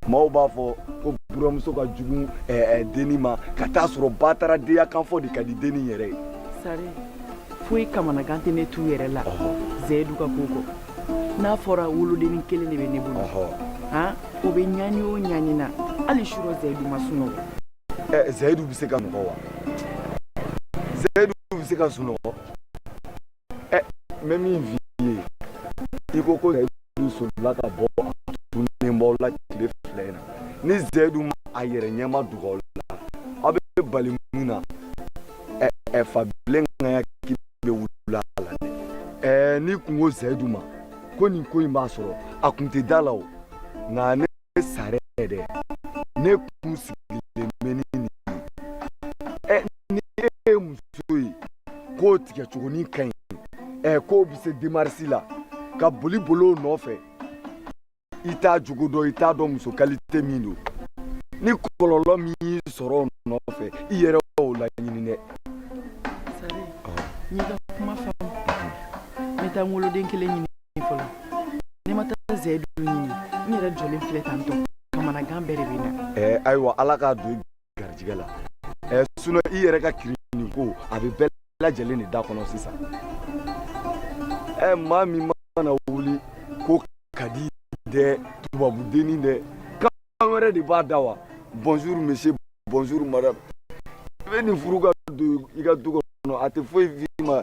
maaw b'a fɔ ko buramuso ka jugu denni ma ka taa sɔrɔ ba taara deya kan fɔ de ka di denni yɛrɛ ye. Sare foyi kamanagan tɛ ne t'u yɛrɛ la Zayidu ka ko kɔ n'a fɔra wolodenni kelen de bɛ ne bolo o bɛ ɲani o ɲani na hali sura Zayidu ma sunɔgɔ. Zayidu bɛ se ka nɔgɔ wa? Zayidu bɛ se ka sunɔgɔ? Mɛ min f'i ye i ko Zayidu solila ka bɔ a tunenbaw la tile fila in na ni Zayidu ma a yɛrɛ ɲɛma dogo aw la aw bɛ bali mun na fabilen ŋaya k'i bɛ wula a la dɛ n'i kun ko Zayidu ma ko nin ko in b'a sɔrɔ a kun tɛ da la o nka ne sare dɛ ne kun sigilen bɛ ni nin ye ni e ye muso ye k'o tigɛ cogonin ka ɲi k'o bɛ se demarisi la ka boli bolo nɔfɛ i t'a jogo dɔn i t'a dɔn muso kalite min don ni kɔlɔlɔ min y'i sɔrɔ o nɔfɛ i yɛrɛ y'o laɲini dɛ. Sare n'i ka kuma faamu n bɛ taa n woloden kelen ɲini fɔlɔ ne ma taa Zayidu ɲini n yɛrɛ jɔlen filɛ tantɔ kamanagan bɛɛ de bɛ na. Ayiwa ala k'a don i garijɛgɛ la sinon i yɛrɛ ka kiri nin ko a bɛ bɛɛ lajɛlen de da kɔnɔ sisan. Maa min mana wuli ko ka di dɛ tubabu denni dɛ kan wɛrɛ de b'a da wa bonjour monsieur bonjour madame i bɛ nin furu ka don i ka du kɔnɔ a tɛ foyi f'i ma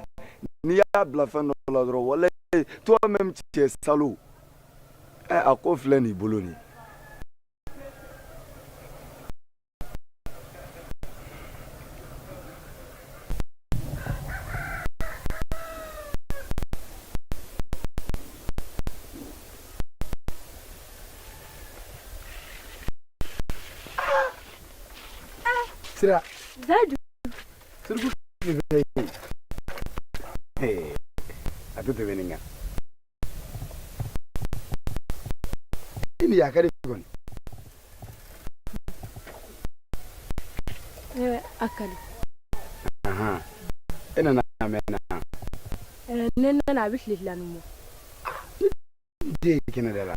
n'i y'a bila fɛn dɔ la dɔrɔn walayi toi même tu es salaud a ko filɛ nin bolo nin. Sira. Zayidu. Surgu ni bɛ a to tɛmɛ nin kan. I ni yakari kɔni. Akali. E nana mɛn na. Ne nana a bɛ tile fila nin mɔ. Den kɛnɛ de la.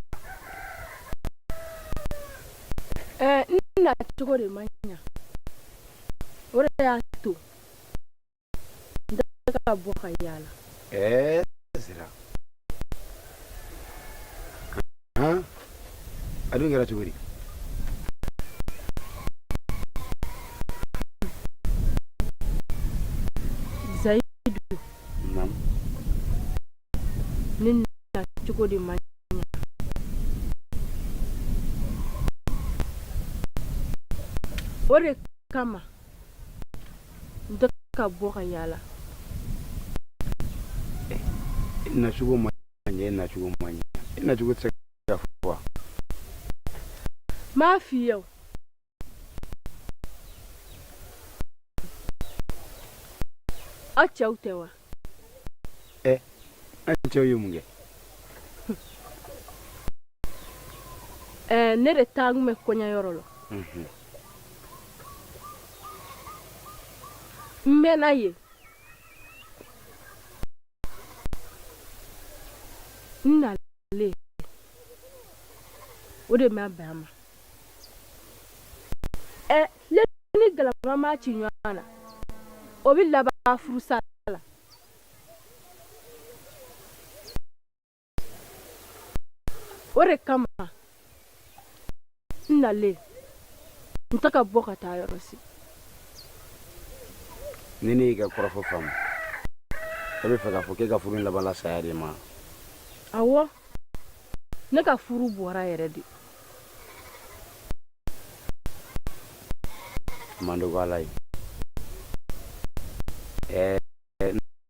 N na cogo de man ɲa. O de y'a to n tɛ ka bɔ ka yaala. Sira. A dun kɛra cogo di? Zayidu. Ne na cogo de man ɲa. O de kama n tɛ ka bɔ ka yaala. Na cogo man ɲɛ na cogo man ɲɛ i na cogo tɛ se ka fɔ. M'a f'i ye o. Aw cɛw tɛ wa? An cɛw ye mun kɛ? Ne de taa kun bɛ kɔɲɔyɔrɔ la. N mɛnna yen. N nalen o de ma bɛn a ma. Ni galama ma ci ɲɔgɔn na o bɛ laban furusa la. O de kama n nalen n tɛ ka bɔ ka taa yɔrɔ si. Ni ne y'i ka kɔrɔfɔ faamu e bɛ fɛ k'a fɔ k'e ka furu in laban la saya de ma? Awɔ ne ka furu bɔra yɛrɛ de. Man dɔgɔ ala ye.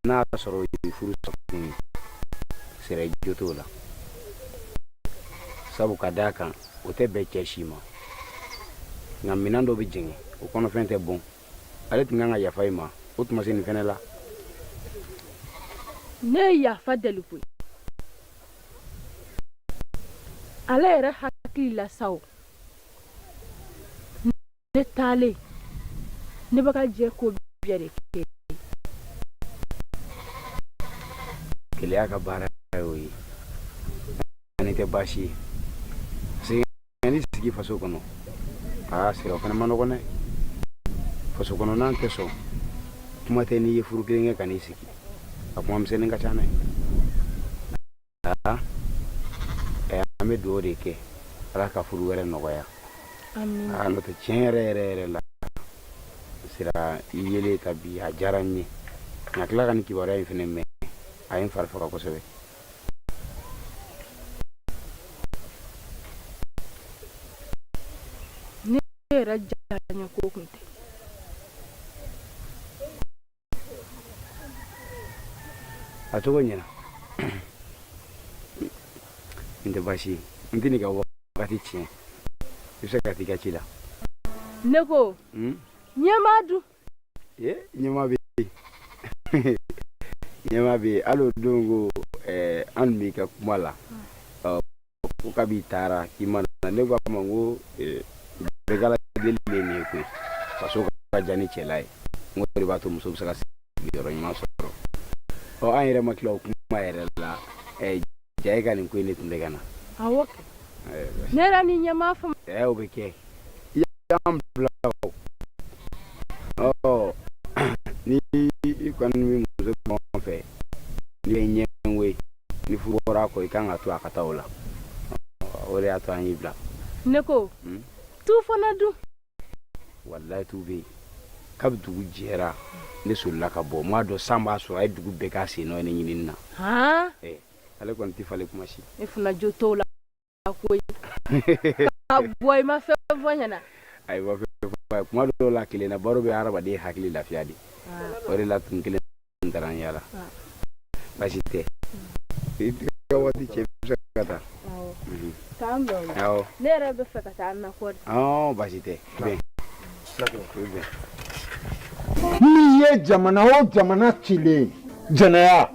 N'a y'a sɔrɔ o ye furu sakun ye sira jo t'o la sabu ka d'a kan o tɛ bɛɛ cɛ si ma nka minɛn dɔ bɛ jɛngɛ o kɔnɔfɛn tɛ bon ale tun kan ka yafa i ma o tuma se nin fɛnɛ la. Ne ye yafa deli koyi. Ale yɛrɛ hakili la sa o ne taalen ne bɛ ka jɛ ko bɛɛ de kɛ. Keleya ka baara y'o ye ani tɛ baasi ye ni sigi faso kɔnɔ sira o fana ma nɔgɔn dɛ faso kɔnɔnan tɛ sɔn kuma tɛ n'i ye furu kelen kɛ ka n'i sigi a kuma misɛnnin ka ca n'a ye an bɛ dugawu de kɛ ala ka furu wɛrɛ nɔgɔya n'o tɛ tiɲɛ yɛrɛ la sira i yelen ta bi a diyara n ye nka tila ka nin kibaruya in fana mɛn a ye n fari faga kosɛbɛ. ne yɛrɛ janya ko kun tɛ a cogo ɲɛna n tɛ baasi ye n tɛ nin ka wagati tiɲɛ i bɛ se ka t'i ka ci la. ne ko ɲɛmaa dun ɲɛmaa bɛ yen ɲɛmaa bɛ yen hali o don ko an b'i ka kuma la ko kabi taara k'i ma na ne ko a ma ko bɛɛ deli de nin ye koyi faso ka diya ni cɛla ye n ko de b'a to muso bɛ se ka sigiyɔrɔ ɲuman sɔrɔ an yɛrɛ ma tila o kuma yɛrɛ la ja e ka nin ko in de tun bɛ ka na. awɔ kɛ ne yɛrɛ ni ɲɛmaa fɔ o bɛ kɛ i y'an bila ni i kɔni bɛ muso ɲɔgɔn fɛ ni ye ɲɛngo ye ni furu bɔra a kɔ i kan ka to a ka taa o la o de y'a to an y'i bila. ne ko tu fana dun walayi tu bɛ yen kabi dugu jɛra ne solila ka bɔ m'a dɔn san b'a sɔrɔ a ye dugu bɛɛ k'a sen nɔ ne ɲinini na ale kɔni tɛ falen kuma si. e fana jo t'o la koyi ka bɔ i ma fɛn fɔ ɲɛna. ayiwa fɛn kuma dɔw la kelen na baro bɛ hadamaden hakili lafiya de o de la tun kelen taara an yala baasi tɛ i ka waati cɛ bɛ se ka taa. k'an bɛn o ne yɛrɛ bɛ fɛ ka taa nakɔ de. baasi tɛ bɛn bɛn. n'i ye jamana o jamana cilen jɛnɛya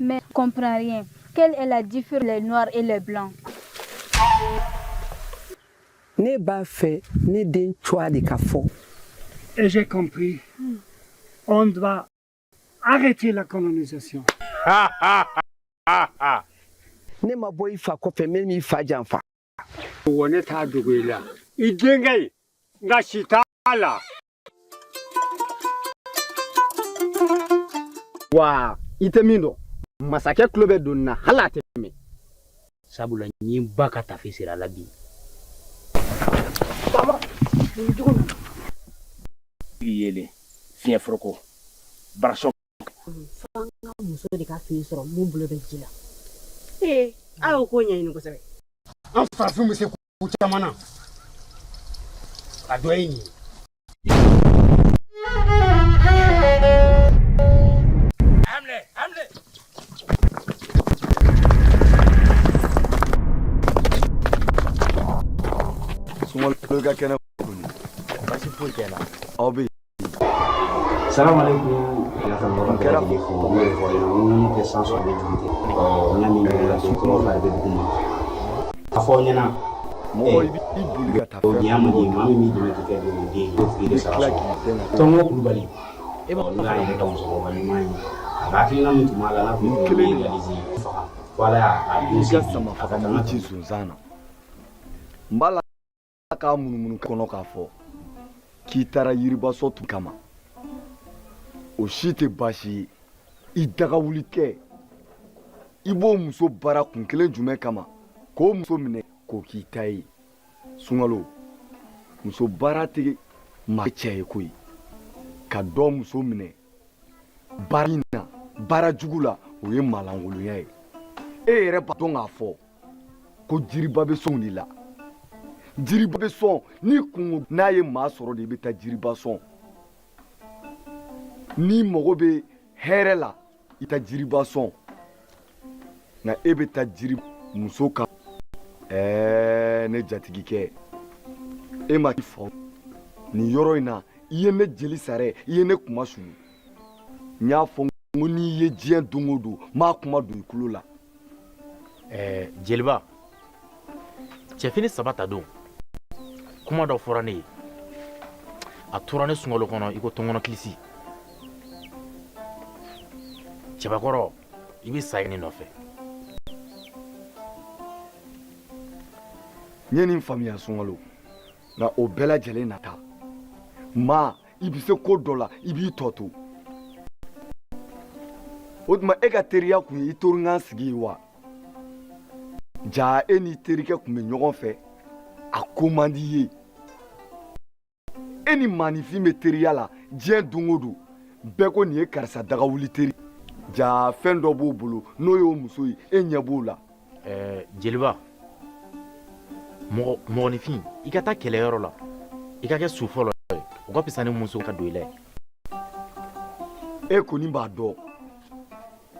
Mais je comprends rien. Quelle est la différence les noirs et les blancs? Ne b'a fait ne den choix de kafo. Et j'ai compris. On doit arrêter la colonisation. Ne ma boy fa kɔfɛ min mi fa janfa. Wone t'a dogo i la. I denkɛ nka si t'a la. wa i tɛ min dɔn masakɛ tulo bɛ donni na hali a tɛ mɛn sabula n ye n ba ka tafe siri a la bi. yelen fiɲɛ foroko barasɔn. f'an ka muso de ka fini sɔrɔ mun bolo bɛ ji la. a y'o ko ɲɛɲini kosɛbɛ. an farafin bɛ se ku caman na a dɔ ye nin ye. sunkalo ka kɛnɛ kɔni basi foyi tɛ la. aw bɛ yen. salaamaaleykum yaasamɔgɔ bɛɛ lajɛlen fo n yɛrɛ fɔ ɲɛna n tɛ san sɔrɔ ne juru tɛ n y'a min ɲɛna so kɔrɔ fila bɛ dugu ma a fɔ ɲɛna mɔgɔ i boli ka taa o diɲɛ ma di maa min b'i dɛmɛ k'i kɛ den den o tigi de sara sɔrɔ tɔngɔ kulubali n'o y'a yɛrɛ ka musokɔrɔba ɲuman ye a ka hakilina min tun b'a la n'a tun bɛ kelen réaliser faga fo ala y'a den se bi a ka kan ka ci sonsan na n b'a la k'a munumunu kɔnɔ k'a fɔ k'i taara yiribaso tun kama o si tɛ baasi ye i daga wuli kɛ i b'o muso bara kun kelen jumɛn kama k'o muso minɛ k'o k'i ta ye sunkalo muso bara tɛ maa cɛ ye koyi ka dɔ muso minɛ baara in na baara jugu la o ye malangolonya ye e yɛrɛ b'a dɔn k'a fɔ ko jiriba bɛ sɔn de la jiriba bɛ sɔn ni kungo n'a ye maa sɔrɔ de i bɛ taa jiriba sɔn n'i mago bɛ hɛrɛ la i taa jiriba sɔn nka e bɛ taa jiri muso kan ne jatigikɛ e ma k'i fa nin yɔrɔ in na i ye ne jeli sara i ye ne kuma sunu n y'a fɔ ko n'i ye diɲɛ don o don n m'a kuma don i kulo la. jeliba cɛfini saba ta don kuma dɔ fɔra ne ye a tora ne sunkalo kɔnɔ i ko tɔnkɔnɔ kilisi cɛbakɔrɔ i bɛ sa ne nɔfɛ. N ye nin faamuya Sunkalo nka o bɛɛ lajɛlen nata maa i bɛ se ko dɔ la i b'i tɔ to o tuma e ka teriya kun ye i toriŋan sigi ye wa jaa e n'i terikɛ kun bɛ ɲɔgɔn fɛ a ko man di ye e ni maanifin bɛ teriya la diɲɛ don o don bɛɛ ko nin ye karisa dagawuli teri jaa fɛn dɔ b'o bolo n'o y'o muso ye e ɲɛ b'o la. Jeliba mɔgɔninfin i ka taa kɛlɛyɔrɔ la i ka kɛ su fɔlɔ ye o ka fisa ni muso ka don i la ye. E kɔni b'a dɔn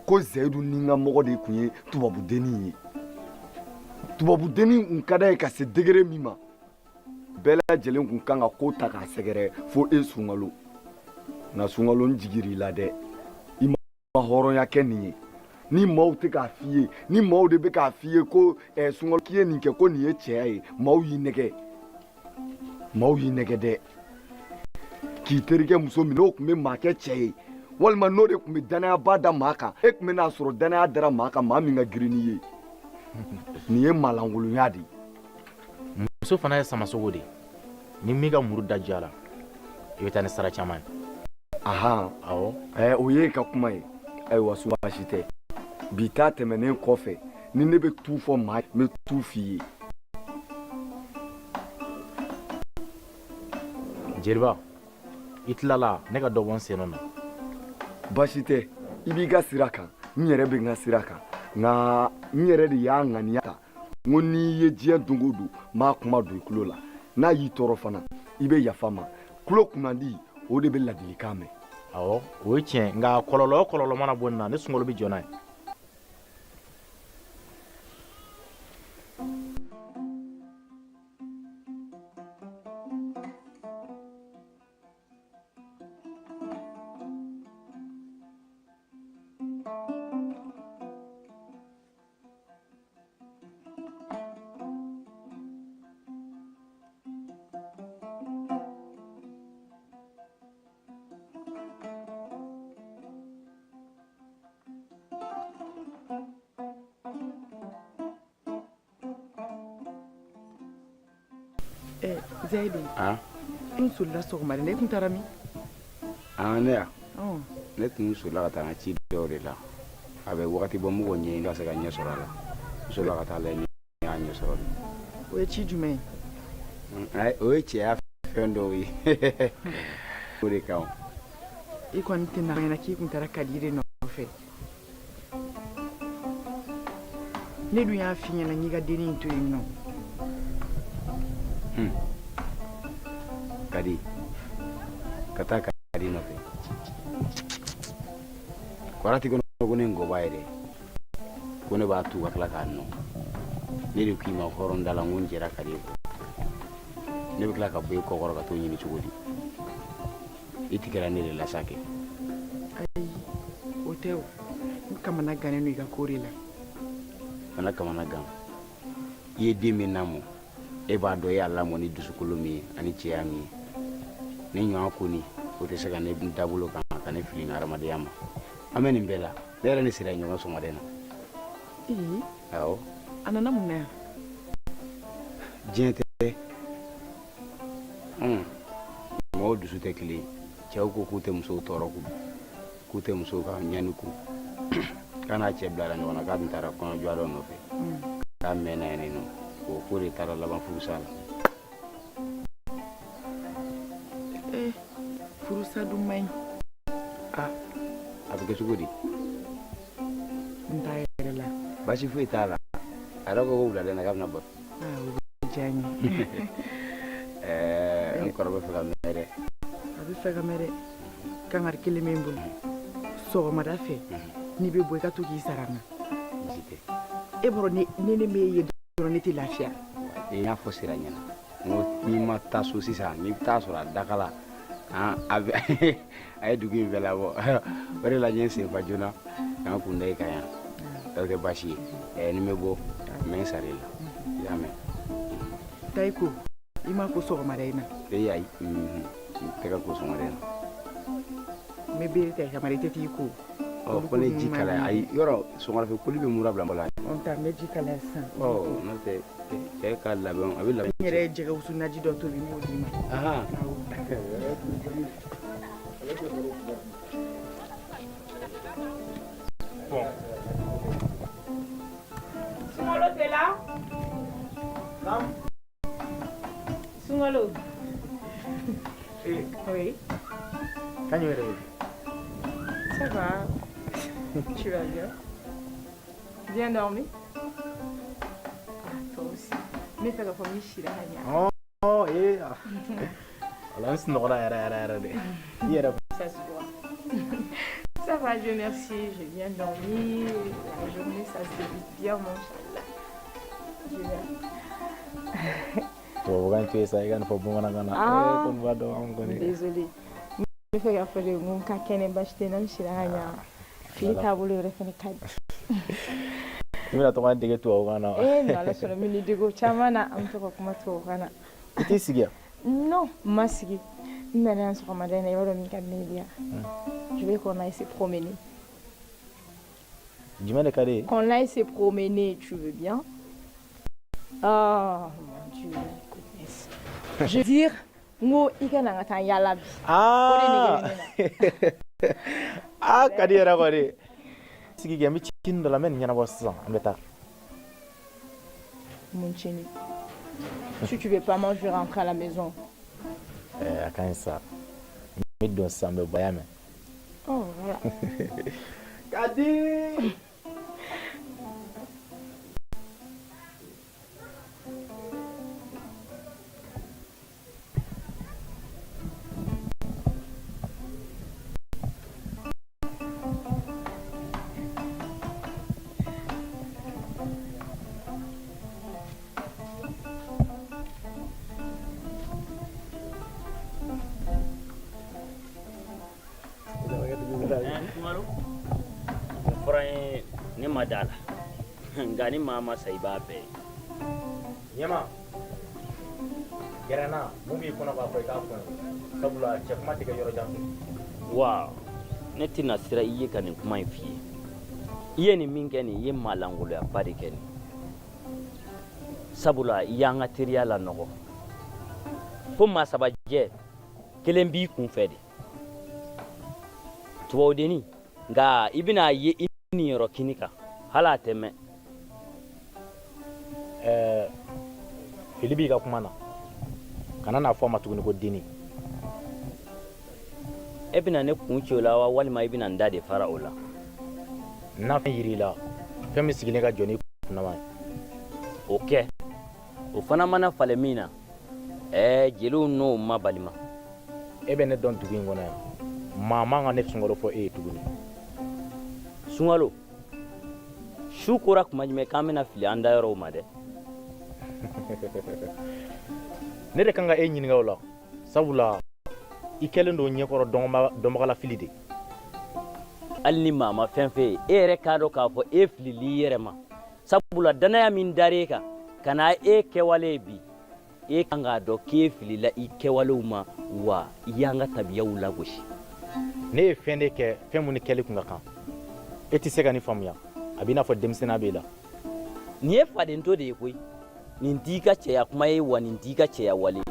ko Zayidu ni n ka mɔgɔ de tun ye tubabudennin ye tubabudennin kun ka d'a ye ka se degere min ma bɛɛ lajɛlen kun kan ka ko ta k'a sɛgɛrɛ fo e Sunkalo nka Sunkalo n jigir'i la dɛ i ma hɔrɔnya kɛ nin ye ni maaw tɛ k'a f'i ye ni maaw de bɛ k'a f'i ye ko Sunkalo k'i ye nin kɛ ko nin ye cɛya ye maaw y'i nɛgɛ dɛ k'i terikɛ muso min n'o tun bɛ maa kɛ cɛ ye walima n'o de tun bɛ danayaba da maa kan e tun bɛ n'a sɔrɔ danaya dara maa kan maa min ka girin n'i ye nin ye maalankolonya de ye. Muso fana ye samasogo de ni min ka muru da ja la i bɛ taa ni sara caman ye. Awɔ o ye ka kuma ye ayiwa baasi tɛ bi ta tɛmɛnen kɔfɛ ni ne bɛ tu fɔ maa n bɛ tu f'i ye. Jeliba i tilala ne ka dɔ bɔ n sen na. Baasi tɛ i b'i ka sira kan n yɛrɛ bɛ n ka sira kan nka n yɛrɛ de y'a ŋaniya ta n ko n'i ye diɲɛ don o don n b'a kuma don i tulo la n'a y'i tɔɔrɔ fana i bɛ yafa n ma tulo kunnandi o de bɛ ladilikan mɛn. Awɔ o ye tiɲɛ nka kɔlɔlɔ mana bɔ nin na ne Sunkalo bɛ jɔ n'a ye. Zayidu n solila sɔgɔma ne tun taara min? Ne ya ne tun solila ka taa n ka ci dɔw de la a bɛ wagati bɔ mɔgɔ ɲɛ ka se ka ɲɛ sɔrɔ a la n solila ka taa lajɛ ni y'a ɲɛ sɔrɔ de. O ye ci jumɛn ye? O ye cɛya fɛn dɔw ye o de kan. I kɔni tɛ na ɲɛna k'i kun taara Kadiri nɔfɛ ne dun y'a f'i ɲɛna n k'i ka dennin in to yen nɔ. Kadi ka taa Kadi nɔfɛ kwarati kɔnɔ ko ne ngɔba yɛrɛ ko ne b'a tu ka tila k'a nɔ ne de k'i ma hɔrɔn da la n ko n jɛra Kadi ye ne bɛ tila ka bɔ i kɔkɔrɔ ka t'o ɲini cogo di i tigɛra ne de la sa kɛ. Ayi o tɛ o n kamana gannen don i ka ko de la. Fana kamana gan i ye den min lamɔ e b'a dɔn e y'a lamɔ ni dusukolo min ye ani cɛya min ye ne ɲɔgɔn ko ni o tɛ se ka ne dabolo kan ka ne fili n ka hadamadenya ma an bɛ nin bɛɛ la ne yɛrɛ ni sira ɲɔgɔn sɔgɔmaden na. Awɔ a nana mun na yan? diɲɛ tɛ mɔgɔw dusu tɛ kelen cɛw ko k'u tɛ musow tɔɔrɔ k'u tɛ musow ka ɲani ku k'a n'a cɛ bilara ɲɔgɔn na k'a tun taara kɔnɔjɔ dɔ nɔfɛ k'a mɛnna yen nɔ o ko de taara laban furusa la. Furusa dun man ɲi. A bɛ kɛ cogo di? N t'a yɛrɛ la. Baasi foyi t'a la a yɛrɛ ko wuladen na k'a bɛna bɔ. O bɛ diya n ye. N kɔrɔ bɛ fɛ ka mɛn dɛ. A bɛ fɛ ka mɛn dɛ kangari kelen bɛ n bolo sɔgɔmada fɛ n'i bɛ bɔ i ka to k'i sara n na. E bɔra ne m'e ye dɔrɔn ne tɛ lafiya. I y'a fɔ sira ɲɛna n ko n'i ma taa so sisan n'i bɛ taa sɔrɔ a dakala a ye dugu in bɛɛ labɔ o de la n ye n senfa joona k'an kun da i kan yan o tɛ baasi ye ni n bɛ bɔ n bɛ n sara i la i y'a mɛn. Tayiku i ma ko sɔgɔmada in na. Ayi n tɛ ka ko sɔgɔmada in na. n bɛ bere ta i kama i tɛ t'i ko. ko ne ji kala ayi yɔrɔ sɔgɔma fɛ koli bɛ mura bila mɔla on t'a mɛ ji kalaya sisan n'o tɛ cɛ ka labɛn a bɛ labɛn n yɛrɛ ye jɛgɛ wusu naji dɔ tobi n b'o d'i ma Sungalo t'es là? Sungalo. Oui. Quand tu es réveillé? Ça va. Tu vas bien? Bien dormi? Toi aussi. Mais fais comme Michira. Oh, eh. Alors, c'est normal, Ça se voit. Ça va, Dieu merci. J'ai bien dormi. La journée, ça se débute bien, mon chat. Dieu merci. Désolée. Je fais gaffe de mon kakene bâcheté non chez la gna. Fille tabou le refait cad. Il m'a tomé des gâteaux au Ghana. Eh non, là sur le mini de go chamana, un peu comme toi au Ghana. Tu es sigé? Non, ma sigé. Mais là sur ma dernière heure mi cadne. Je vais qu'on aille se promener. Dis-moi le cadre. Qu'on aille se promener, tu veux bien? Oh mon Dieu, goodness. Je veux dire, moi, il y a un temps yalabi. Ah, ah, kadira kore. Sigi gami chin de la men yana bossa, ambeta. Mon chéri, si tu veux pas manger, rentre à la maison. À quand ça? Mais donc ça me bayame. Oh voilà. Kadi. ne ma dala nga ni mama sai ba be Nyama Gerana mu bi kono ba ko ka ko sabula chef mati ga yoro jambe wa ne tina sira iye kan kuma fi iye ni min gani iye malangulo ya bari gani sabula yanga teriya la nogo fo ma sabaje kelen bi kun fedi tuwo deni nga ibina ye ni yoro kinika hala teme Filibi ga kuma na kana na fo matuguni ko dini ebina ne kunchola wa walima ibina ndade faraola na fe yirila femi sigile ga joni na ma okay o fana mana falemina jelu no mabalima ebe ne don tugi ngona mama nga ne sungalo fo tuguni sungalo shukura kuma jime kamena fili anda yoro ma de ne de kanga nyinga wala sabula ikelen do nyekoro domagala fili de alni mama fenfe ere kado ka fo fili li yerema sabula danaya min dareka kana kewale bi kanga do ke fili la kewale uma wa yanga tabiya wula goshi ne fende ke femuni kele kunga kan eti sega ni famya abina fo demsena bela ni fadin to de koy nin diga ce ya kuma yi wa nin diga ce ya wale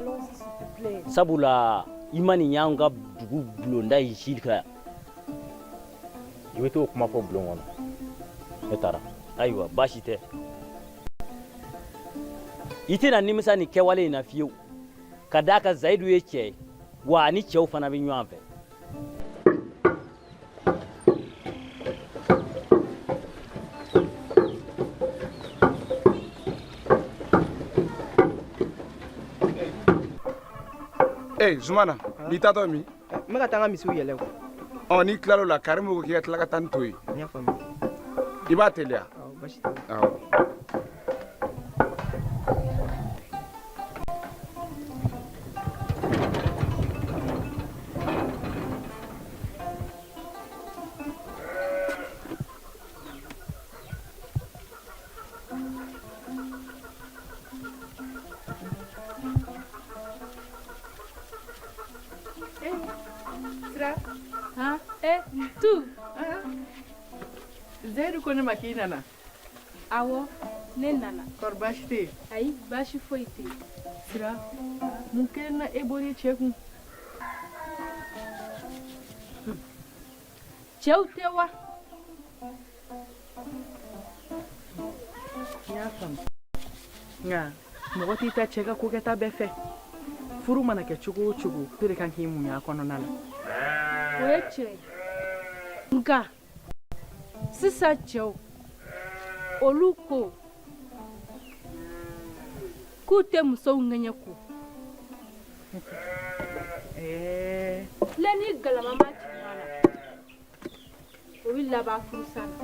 sabula imani yanga dugu blonda yishika iweto kuma fo blongon etara aywa bashite itina nimisa ni kewale na fiyo kadaka zaidu yake wa ni cew fana bi nyamfe Zumana, ni tato mi? Maka tanga misu yele ko. Oh, ni klaro la karimu ko kiya tlaka tantoi. Nya fami. Iba telia. Oh, bashi. Oh. Hein? Eh, tout. Zaidu ko ne ma k'i nana. Awɔ, ne nana. Kɔri baasi tɛ yen? Ayi, baasi foyi tɛ yen. Sira, mun kelen na e bɔr'i cɛ kun? Cɛw tɛ wa? N y'a faamu. Nka mɔgɔ t'i ta cɛ ka ko kɛta bɛɛ fɛ. Furu mana kɛ cogo o cogo, to de kan k'i muɲu a kɔnɔna la. O ye tiɲɛ ye. Nka sisan cɛw olu ko k'u tɛ musow ŋɛɲɛ ko. Filɛ ni galama ma jigin a la o bɛ laban furusa la.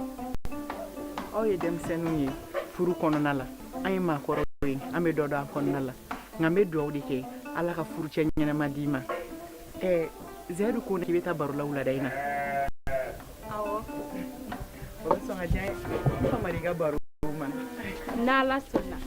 Aw ye denmisɛnninw ye furu kɔnɔna la. An ye maakɔrɔw ye, an bɛ dɔ dɔn a kɔnɔna la. Nka n bɛ dugawu de kɛ Ala ka furucɛ ɲɛnɛma d'i ma. Zaidu ko k'i bɛ taa baro la wulada in na. Awɔ. O bɛ sɔn ka diya n ye. N famana i ka baro ma. N'Ala sɔnna.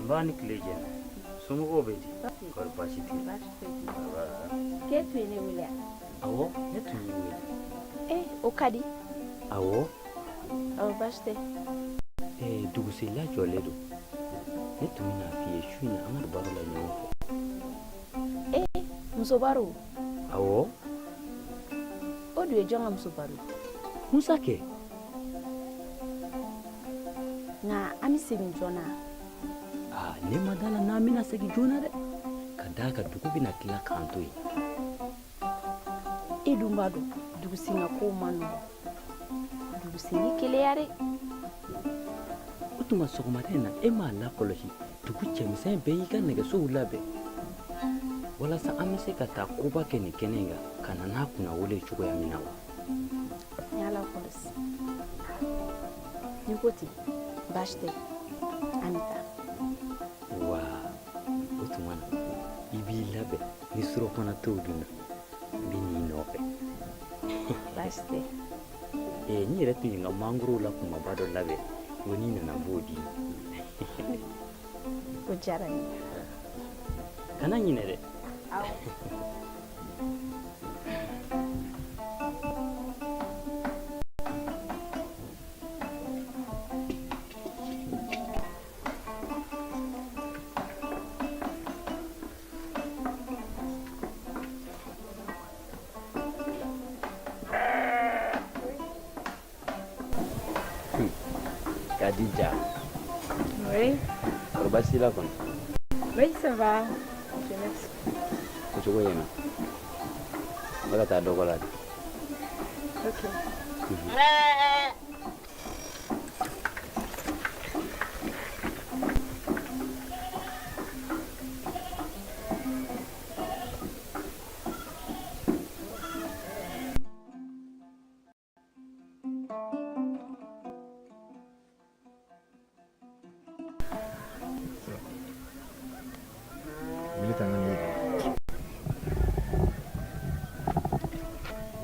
Bani kileje somɔgɔw bɛ di kɔri baasi tɛ K'e tun ye ne wele a? awɔ ne tun y'i wele O ka di. awɔ Baasi tɛ. dugusɛla jɔlen don ne tun bɛna f'i ye su in na an ka baro la ɲɔgɔn fɛ Muso baro. awɔ O dun ye jɔn ka muso baro? Musa kɛ Nka an bɛ segin joona. ne ma d'a la n'an bɛna segin joona dɛ ka d'a kan dugu bɛna tila k'an to yen E dun b'a dɔn dugusenga kow ma nɔgɔn. Dugusen ye keleya dɛ. o tuma sɔgɔmada in na e m'a lakɔlɔsi dugu cɛmisɛn bɛɛ y'i ka nɛgɛsow labɛn walasa an bɛ se ka taa koba kɛ nin kɛnɛ in kan ka na n'a kunnawolo cogoya min na wa. N y'a lakɔlɔsi. N'i ko ten baasi tɛ an bɛ taa. wa o tuma na i b'i labɛn ni surɔfana t'o dun na n bɛ n'i nɔfɛ. Baasi tɛ. n yɛrɛ tun ye n ka mangoro la kumaba dɔ labɛn o n'i nana n b'o di. O diyara n ye. kana ɲinɛ dɛ. Khadija. Oui. Kɔri baasi t'i la kɔni? Oui, ça va. Je merci. O cogo ɲɛna. N bɛ ka taa dɔgɔ la de. Ok.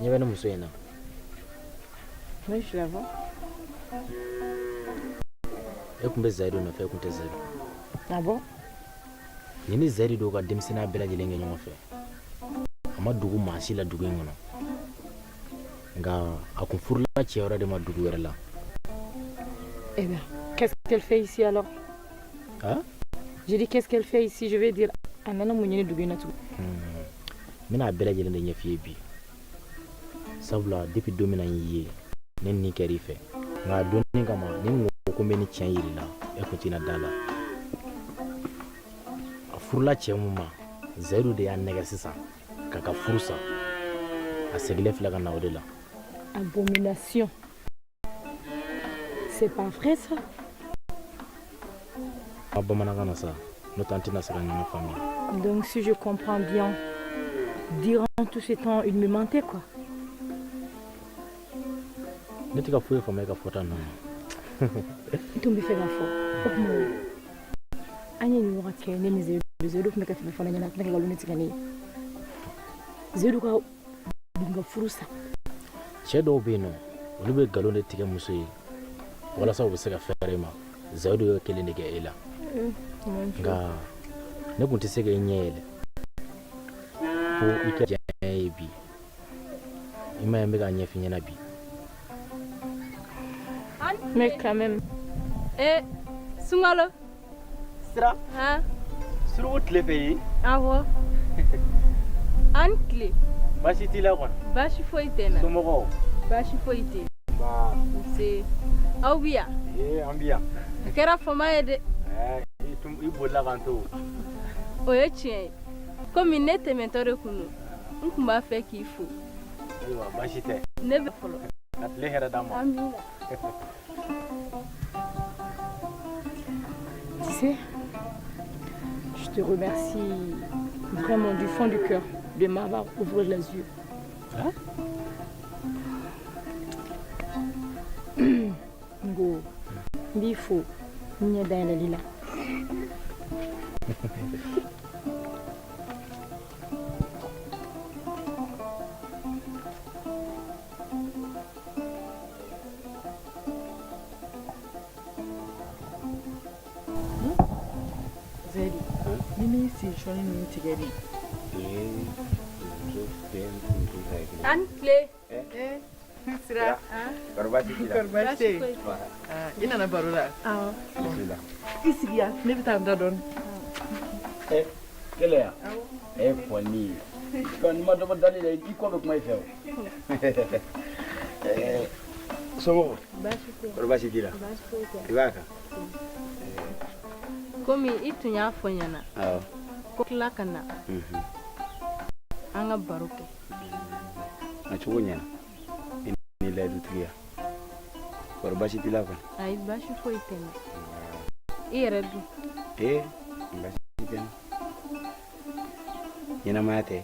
Ɲɛ bɛ ne muso in na. Oui, je la vois. E kun bɛ Zaidu nɔfɛ, e kun tɛ Zaidu. Ah bon? Ni ni Zaidu dɔw ka denmisɛnniya bɛɛ lajɛlen kɛ ɲɔgɔn fɛ. A ma dugu maa si la dugu in kɔnɔ. Nka a kun furula cɛ wɛrɛ de ma dugu wɛrɛ la. Eh bien, qu'est-ce qu'elle fait ici alors? Hein? J'ai dit qu'est-ce qu'elle fait ici? Je vais dire a nana mun ye ne dugu in na tugun. N bɛna a bɛɛ lajɛlen de ɲɛf'i ye bi. Sabula depuis don min na n y'i ye ne ni kɛra i fɛ nka a donni kama ni n ko ko n bɛ ni tiɲɛ yir'i la e kun tɛna da la. A furula cɛ mun ma Zaidu de y'a nɛgɛ sisan k'a ka furu sa a segilen filɛ ka na o de la. Abomination. C'est pas vrai ça? A bamanankan na sa n'o tɛ an tɛna se ka ɲɔgɔn faamuya. Donc si je comprends bien, Durant tout ce temps, il me mentait quoi. Ne tɛ ka foyi faamuya ka fɔta ninnu na. I tun bɛ fɛ ka fɔ o tuma an ye nin wagati kɛ ne ni Zeyidu tun bɛ ka fɛn fɔ ne ɲɛna a tun bɛ ka nkalon tigɛ ne ye. Zeyidu ka bin ka furu sa. Cɛ dɔw bɛ yen nɔ olu bɛ nkalon de tigɛ muso ye walasa u bɛ se ka fɛɛrɛ i ma. Zeyidu y'o kelen de kɛ e la. Nka ne tun tɛ se ka e ɲɛ yɛlɛ fo i kɛ diya ye bi. I ma ye n bɛ ka ɲɛf'i ɲɛna bi. Mais quand même. Eh, Sungalo. Sira. Hein? Surugu tile fɛ yen. Awɔ. An tile. Baasi t'i la kɔni. Baasi foyi tɛ n na. Somɔgɔw. Baasi foyi tɛ yen. Nba. Nse. Aw bi yan? An bi yan. A kɛra fama ye dɛ. I bolila k'an to. O ye tiɲɛ ye. Komi ne tɛmɛtɔ de kun don. N kun b'a fɛ k'i fo. Ayiwa baasi tɛ. Ne bɛ fɔlɔ. Ka tile hɛrɛ d'an ma. Amina. Tu sais, je te remercie vraiment du fond du cœur de m'avoir ouvert les yeux. Hein? Ngo, bifo, n'y a dans la lila. Zedi, ni si shoni ni tigeri. An kile. Sira. Karbasi. Ina na barula. Isigia, ne bita nda don. Kele ya? Kwani. Kwani madogo dalile iko ndo kuma ifeo. Somo. Karbasi dira. Ibaka. Komi itu nya fo nyana. Ko kila kana. Anga baroke. Na chugo nyana. Ni le dutria. Karbasi dila ko. Ai bashi fo itena. Ire du. Bashi itena. Nyana mate.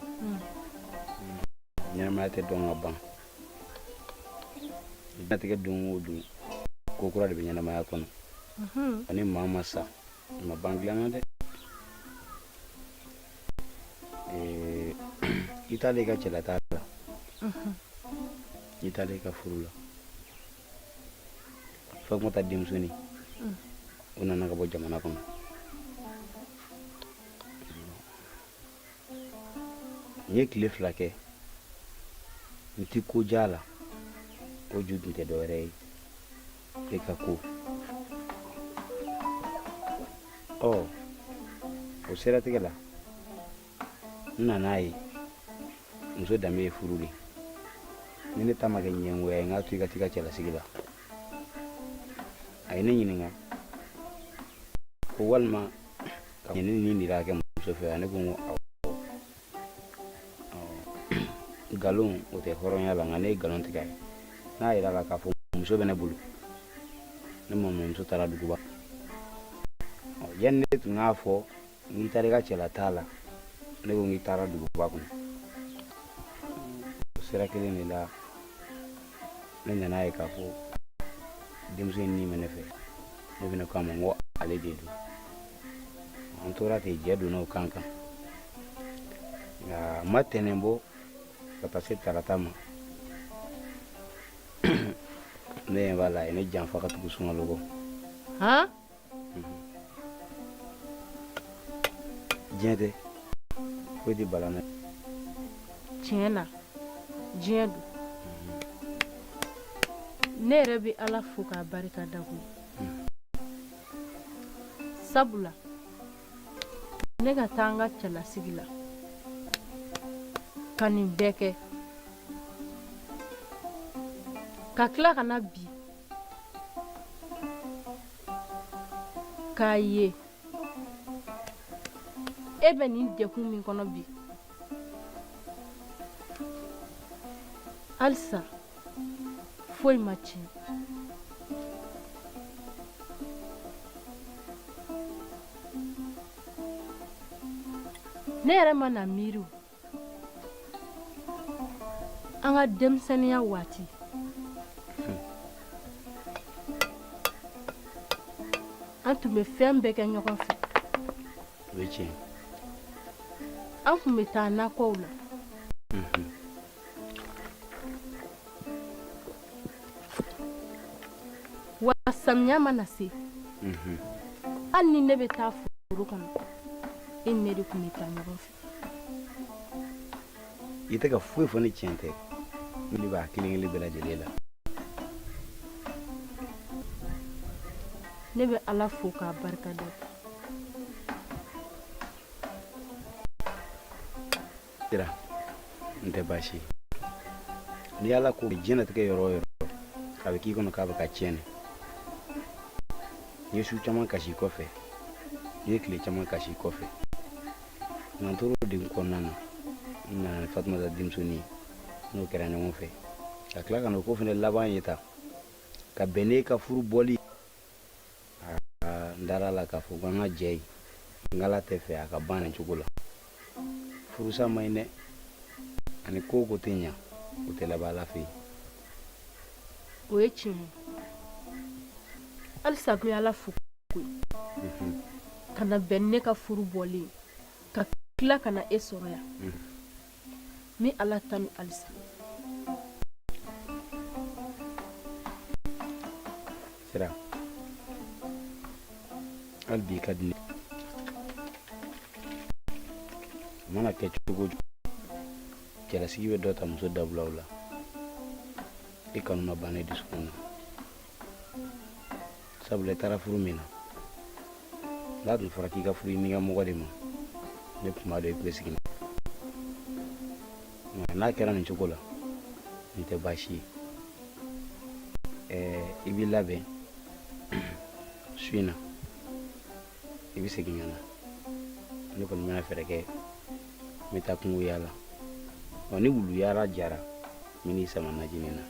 Nyana mate don ngabang. Ina tige don odu. Ko kura de nyana maya kono. Ani mama sa. Ma banglana de. Itali ka chela tala. Itali ka furula. Fak mata dimsuni. Una na ka bo jamana kono. Nye cliff lake. Nti ko jala. O judu te do rei. Eka ko. Oh, o sera tigela. Nanayi. Muso dame furuli. Nene tamage nyenwe nga tuiga tiga chela sigila. Aine nyininga. Ko walma nyene ni rake muso fe ane bungo. Galon o te horonya la ngane galon tiga. Na ira la ka fu muso bene bulu. Ne mo muso tara duguba. Yanne tunga fo ngi tare ka chela tala ne go ngi tara dugu ba kun sera kele ni la ne nyana e ka fo dimse ni mene fe ne bina ka mo ale de du on tora te jedu no kankan ya matenembo ka pase taratama ne wala ene janfa ka tugu sunga logo ha Jende, ko di balana. Tiɲɛna diɲɛ don ne yɛrɛ bɛ ala fo k'a barika da koyi sabula ne ka taa an ka cɛlasigi la ka nin bɛɛ kɛ ka tila ka na bi k'a ye e bɛ nin dekun min kɔnɔ bi halisa foyi ma tiɲɛ ne yɛrɛ ma na miiri an ka denmisɛnniya waati an tun bɛ fɛn bɛɛ kɛ ɲɔgɔn fɛ o ye tiɲɛ an tun bɛ taa nakɔw la wa samiya mana se hali ni ne bɛ taa foro kɔnɔ e ni ne de tun bɛ taa ɲɔgɔn fɛ i tɛ ka foyi fɔ ni tiɲɛ tɛ ne b'a kelen kelen bɛɛ lajɛlen la ne bɛ ala fo k'a barika da sira n tɛ baasi ye ni ala ko diɲɛlatigɛ yɔrɔ o yɔrɔ a bɛ k'i kɔnɔ k'a bɛ ka tiɲɛ n ye su caman kasi kɔfɛ n ye tile caman kasi kɔfɛ n'an tora o degun kɔnɔna na n nana ni fatumata denmisɛnnin ye n'o kɛra ɲɔgɔn fɛ ka tila ka na o ko fɛnɛ laban ye ta ka bɛn n'e ka furu bɔli n dara la k'a fɔ ko an ka jɛ ye n ala tɛ fɛ a ka ban nin cogo la furusa ma ɲi dɛ ani ko o ko tɛ ɲa o tɛ laban ala fɛ yen o ye tiɲɛ ye halisa ko ala fo koyi ka na bɛn ne ka furu bɔlen ka tila ka na e sɔrɔ yan mi ala tanu halisa sira hali bi ka di ne a mana kɛ cogo o cogo cɛlasigi bɛ dɔ ta muso dabulaw la i kanu ma ban ne dusukun na sabula i taara furu min na n'a tun fɔra k'i ka furu ɲini ka mɔgɔ de ma ne tun b'a dɔn i tun bɛ sigi nka n'a kɛra nin cogo la nin tɛ baasi ye i b'i labɛn su in na i bɛ segin ka na ne kɔni bɛna fɛɛrɛ kɛ n bɛ taa kungo yaala ni wulu yaala jara n bɛ n'i sama najini na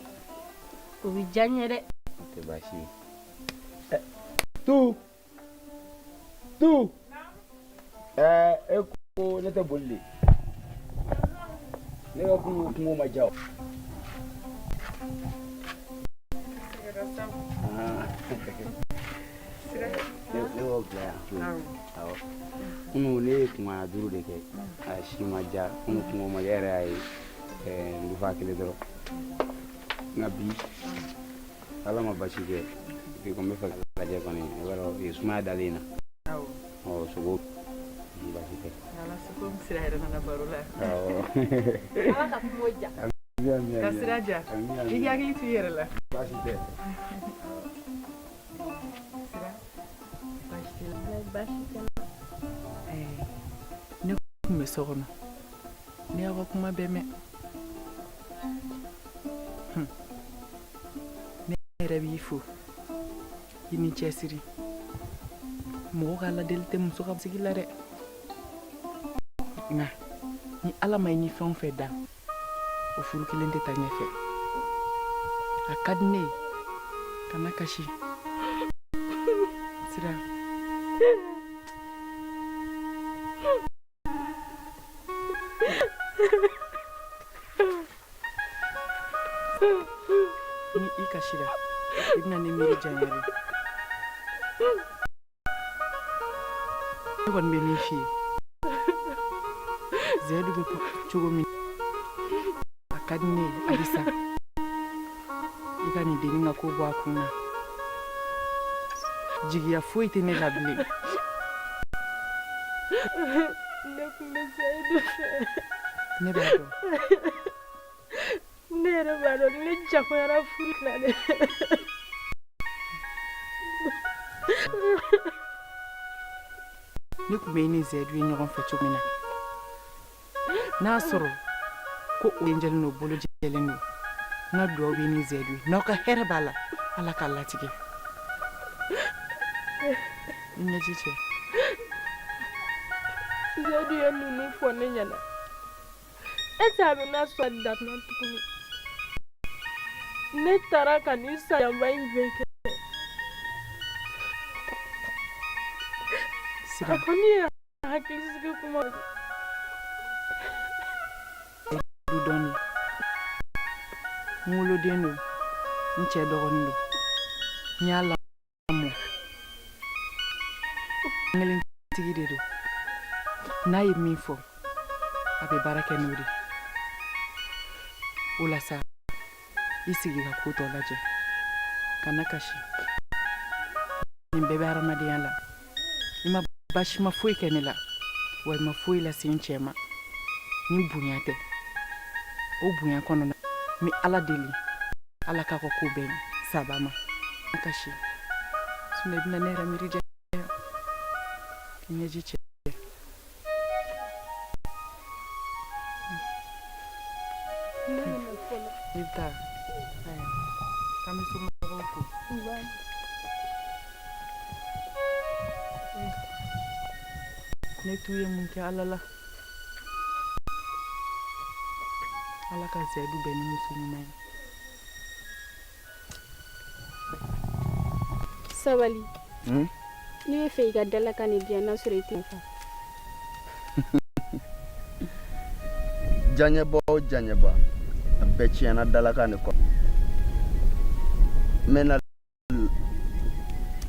o bɛ diya n ye dɛ o tɛ baasi ye tu e ko ne tɛ boli de ne ka kungo ma ja ne b'o bila yan awɔ kunun ne ye kuma 5 de kɛ a si ma ja kungo ma ja yɛrɛ y'a ye n dufa kelen dɔrɔn nka bi ala ma basi kɛ bi ko n bɛ fɛ ka lajɛ kɔni i b'a dɔn sumaya dalen na sogo basi tɛ ala sogo sira yɛrɛ nana baro la ala ka kungo ja ka sira ja i hakili to i yɛrɛ la basi tɛ ne kun bɛ so kɔnɔ ne y'aw ka kuma bɛɛ mɛn ne yɛrɛ b'i fo i ni cɛsiri mɔgɔ ka ladeli tɛ muso ka sigi la dɛ nka ni ala ma i ni fɛn o fɛn da o furu kelen tɛ taa ɲɛfɛ a ka di ne ye kana kasi sira ni i kasira i bɛna ne miiri janyare ne kɔni bɛ min f'i ye Zɛdu bɛ cogo min a ka di ne ye halisa i ka nin dennin ka ko bɔ a kun na jigiya foyi tɛ ne la bilen ne kun bɛ Zɛdu fɛ ne b'a dɔn ne yɛrɛ b'a dɔn ne jagoyara furu la dɛ ne kun bɛ i ni Zɛdu ye ɲɔgɔn fɛ cogo min na n'a sɔrɔ ko o jɛlen don bolo jɛlen don n ka dugawu bɛ i ni Zɛdu ye n'aw ka hɛrɛ b'a la ala k'a latigɛ i ɲɛji cɛ Zɛdu ye ninnu fɔ ne ɲɛna est-ce a bɛna sɔn datuma tuguni ne taara ka nin sayaba in bɛɛ kɛ a kɔni ye hakilisigi kuma du dɔɔni n woloden don n cɛ dɔgɔnin don n y'a lamɔ kelentigi de don n'a ye min fɔ a bɛ baara kɛ n'o de o la sa i sigi ka ko tɔ lajɛ kana kasi nin bɛɛ bɛ hadamadenya la i ma basi ma foyi kɛ ne la wa i ma foyi lase n cɛ ma ni bonya tɛ o bonya kɔnɔna n bɛ ala deli ala k'a ka ko bɛɛ saba ma kasi sinɔ i bɛna ne yɛrɛ miiri diya k'i ɲɛji cɛ i bɛ taa k'an bɛ somɔgɔw fo ne t'u ye mun kɛ ala la ala ka zɛdu bɛɛ ni muso ɲuman ye sabali ne bɛ fɛ i ka dalakan ni diyan n'a sɔrɔ i tɛ fa Janyeba o janyeba a bɛɛ tiɲɛna dalakan de kɔ n bɛna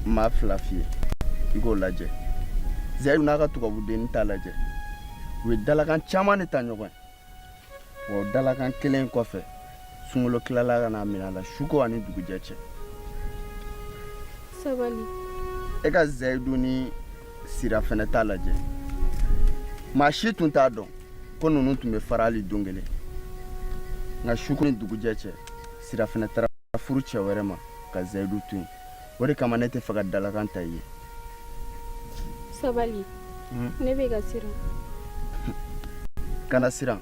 maa fila f'i ye i k'o lajɛ Zɛdu n'a ka tubabudenni t'a lajɛ u ye dalakan caman de ta ɲɔgɔn ye wa o dalakan kelen kɔfɛ sunkalo tilala ka n'a minɛ a la suko ani dugujɛ cɛ sabali e ka Zɛdu ni Sira fɛnɛ t'a lajɛ maa si tun t'a dɔn ko ninnu tun bɛ fara hali don kelen nka suko ni dugujɛ cɛ Sira fɛnɛ taara furu cɛ wɛrɛ ma ka Zɛdu to yen o de kama ne tɛ fɛ ka dalakan ta i ye sabali ne bɛ ka siran kana siran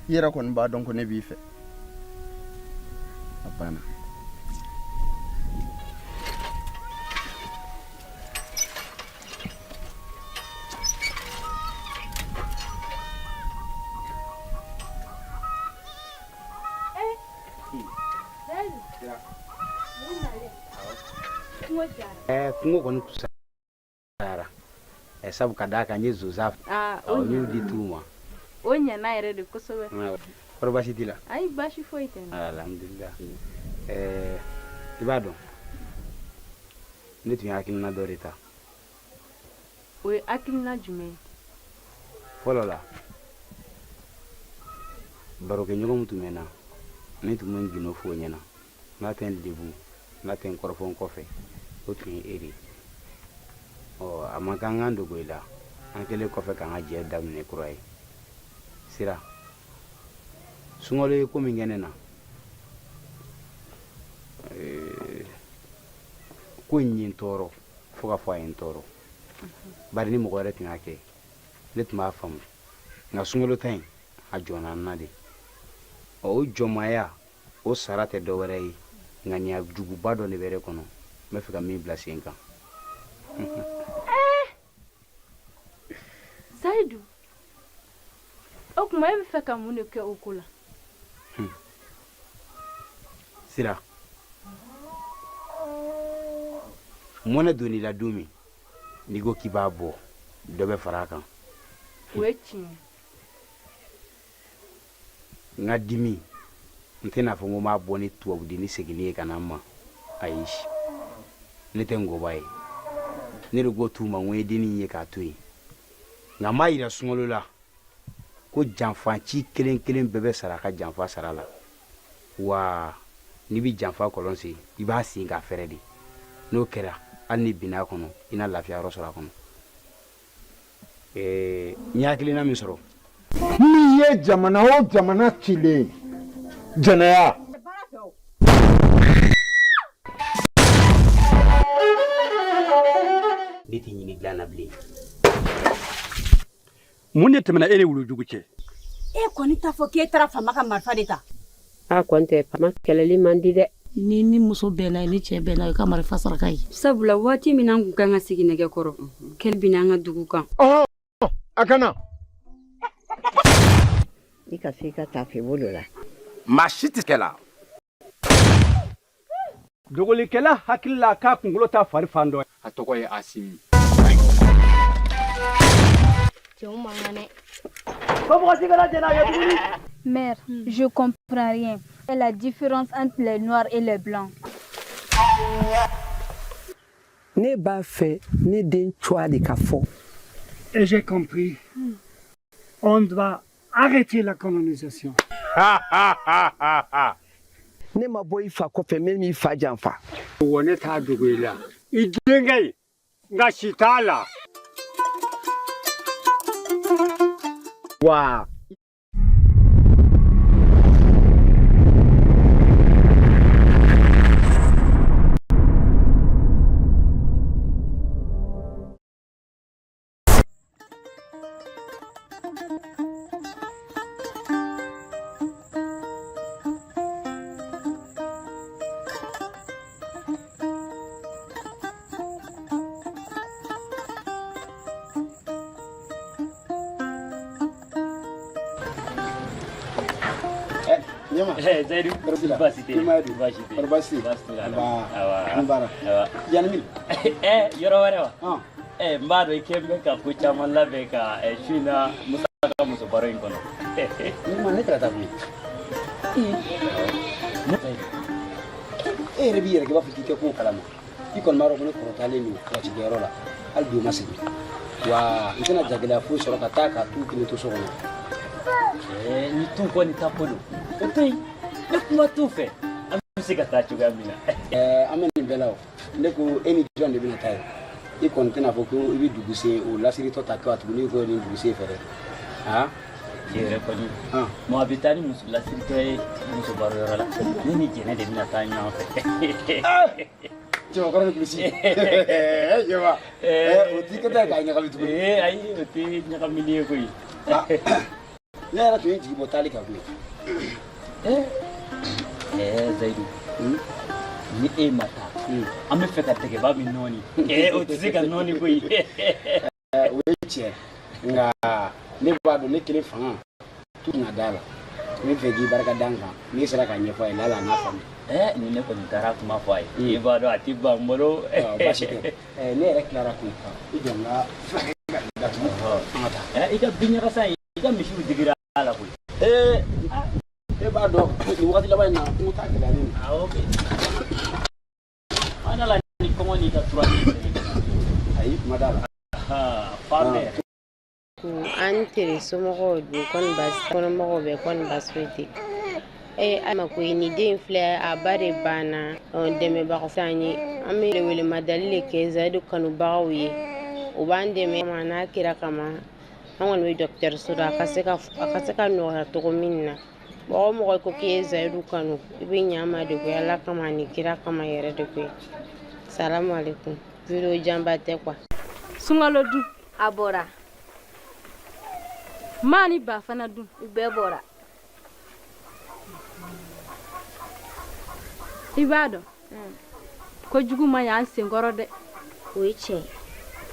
i yɛrɛ kɔni b'a dɔn ko ne b'i fɛ a banna kungo kɔni kusara sabu ka d'a kan n ye zonzan o y'u di t'u ma o ɲɛna yɛrɛ de kosɛbɛ kɔrɔ baasi t'i la ayi baasi foyi tɛ n na alhamdulilah i b'a dɔn ne tun ye hakilina dɔ de ta o ye hakilina jumɛn ye fɔlɔ la barokɛɲɔgɔn min tun bɛ n na ne tun bɛ n gindo f'o ɲɛna n'a tɛ n debu n'a tɛ n kɔrɔfɔ n kɔfɛ o tun ye e de ye a man kan k'an dogo i la an kɛlen kɔfɛ k'an ka jɛ daminɛ kura ye Sira sunkalo ye ko min kɛ ne na ko in ye n tɔɔrɔ fo ka fɔ a ye n tɔɔrɔ bari ni mɔgɔ wɛrɛ tun y'a kɛ ne tun b'a faamu nka sunkalo ta in a jɔnna n na de o jɔnmaya o sara tɛ dɔ wɛrɛ ye ŋaniya juguba dɔ de bɛ ne kɔnɔ n bɛ fɛ ka min bila sen kan Zaidu o kuma e bɛ fɛ ka mun de kɛ o ko la Sira mɔnɛ donn'i la don min n'i ko k'i b'a bɔ dɔ bɛ fara a kan o ye tiɲɛ n ka dimi n tɛna fɔ n ko n b'a bɔ ni tubabudenni seginni ye ka na n ma ayi ne tɛ ngɔba ye ne de ko t'u ma n ko n ye dennin ye k'a to yen nka n b'a yira sunkalo la ko janfaci kelen kelen bɛɛ bɛ sara a ka janfa sara la wa n'i bɛ janfa kɔlɔn sen i b'a sen k'a fɛrɛ de n'o kɛra hali ni binna a kɔnɔ i na lafiya yɔrɔ sɔrɔ a kɔnɔ n ye hakilina min sɔrɔ n'i ye jamana o jamana cilen jɛnɛya ne tɛ ɲini dilan na bilen mun de tɛmɛna e ni wulujugu cɛ e kɔni t'a fɔ k'e taara fama ka marifa de ta a kɔni tɛ fama kɛlɛli man di dɛ ni muso bɛnna ni cɛ bɛnna i ka marifa saraka ye sabula waati min an kun kan ka sigi nɛgɛ kɔrɔ kɛlɛ bɛ n'an ka dugu kan a kana i ka se ka tafe bolo la maa si tɛ kɛ la dogolikɛla hakili la k'a kunkolo ta fari fan dɔ a tɔgɔ ye Asimi Mère, je comprends rien. est la différence entre les noirs et les blancs? Ne b'a fait ne den choix de kafo. Et j'ai compris. On doit arrêter la colonisation. Ne ma boy fa ko fe me mi fa janfa. Wone ta duguila. Idengai ngashitala. Wa Zaidu, basite. Yanmin. Yoro whatever. Mbado ikembe ka kucha malabe ka shina musaka musubaro inkono. Mane trata bi. Rebi yere ba fiti ko kalama. Ikon maro ko ko tale ni ko ci gero la. Albi masigi. Wa itana jagila fu soro ka taka tu kini to sogona. Ni tu ko ni tapolo. Otai. Nekuma tufe. Amusika tachuga mina. Amen belao. Neko eni jonde bina tay. Ikon tena foko ibi duguse o lasiri to takwa tu ni ko ni duguse fere. Jere ko ni. Mo abitani musula sirte musubaro yorola. Ni jene de mina tanya fe. Coba korang kusi. Coba. Uti kita kayaknya kali itu. Ayo uti nyakam milih koi. Ya lah tu yang jibo tali kau. Zaidu. Ni mata. Ame feka tege ba mi noni. Uti sika noni koi. Weche. Nga ne bado ne kile fanga. Tu ngadala. Ne fegi baraka danga. Ni sera kanye fa ilala na fami. Ni ne ko ntara kuma fa yi. Bado ati ba mboro. Basike. Ne rek lara ku fa. Ijonga. Ika binya kasa ika mishu digira ala ku. Bado ni wakati la bana muta kila nini. Okay. Ana la ni komo ni ta turani. Ai madala. Farme. Antere somo du kon bas kon mo be kon bas fiti. Ama ko ni den fle abare bana on deme ba xani amere wele madalile ke zaidu kanu bawi o bande me mana kira kama angwan we docteur sura akaseka no ha to minna bo mo ko ke zaidu kanu ibe nyama de ko yalla kama ni kira kama yere de ko. Salamu alaikum. Video jamba te kwa sungalo du abora mani ba fana du bebora ibado ko juguma ya sengoro de weche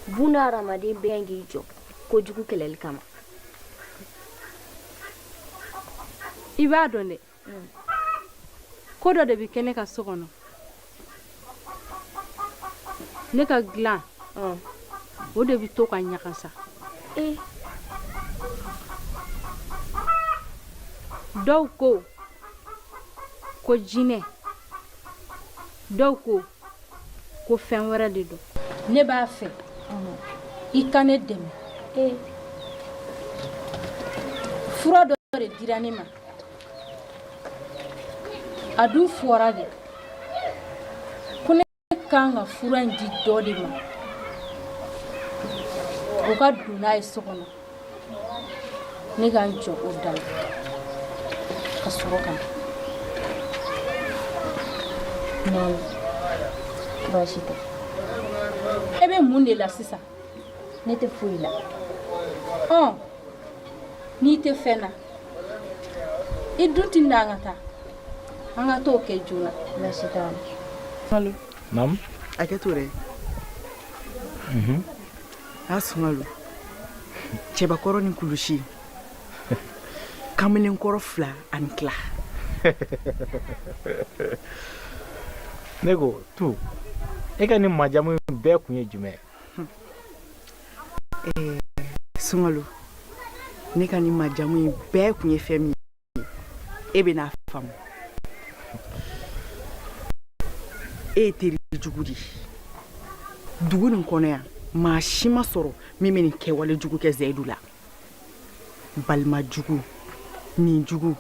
buna ramadi bengi jo ko jugu kelel kama ibado ne ko do de bi kene ka sokono ne ka glan o de bi to ka nyakasa daw ko jine daw ko fen wara de do ne ba fe I kane deme fura do re dirani ma adu fura de kone kanga fura ndi do de ma o ka duna isokono ne ga njo o dal ka soroka non bashite ebe munde la sisa nete fuila ni te fena idunti ndangata anga to ke juna bashita Malu Nam aketure asmalu cheba koro ni kulushi kamene koro fla ankla Nego tu eka ni majamu be kunye jume Sungalu nika ni majamu be kunye femi ebe na fam e teri jugu di dugu nin kɔnɔ yan maa si ma sɔrɔ min bɛ nin kɛwale jugu kɛ Zɛyidu la balima jugu nin jugu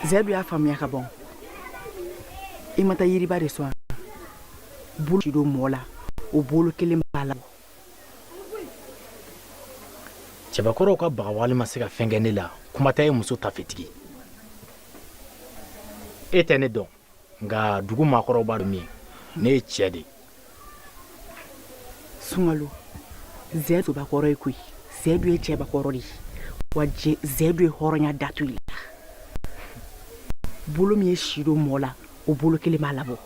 Zɛyidu y'a faamuya ka ban i ma taa yiriba de sɔn bolo ci do mɔɔ la o bolo kelen b'a la cɛbakɔrɔw ka bagawale ma se ka fɛn kɛ ne la kuma tɛ e muso ta fitigi e tɛ ne dɔn nka dugu maakɔrɔw b'a dɔn min ne ye cɛ de Sunkalo Zɛyidu bakɔrɔ ye koyi Zɛyidu ye cɛbakɔrɔ de wa Zɛyidu ye hɔrɔnya datu i la bolo min ye si do mɔɔ la o bolo kelen b'a labɔ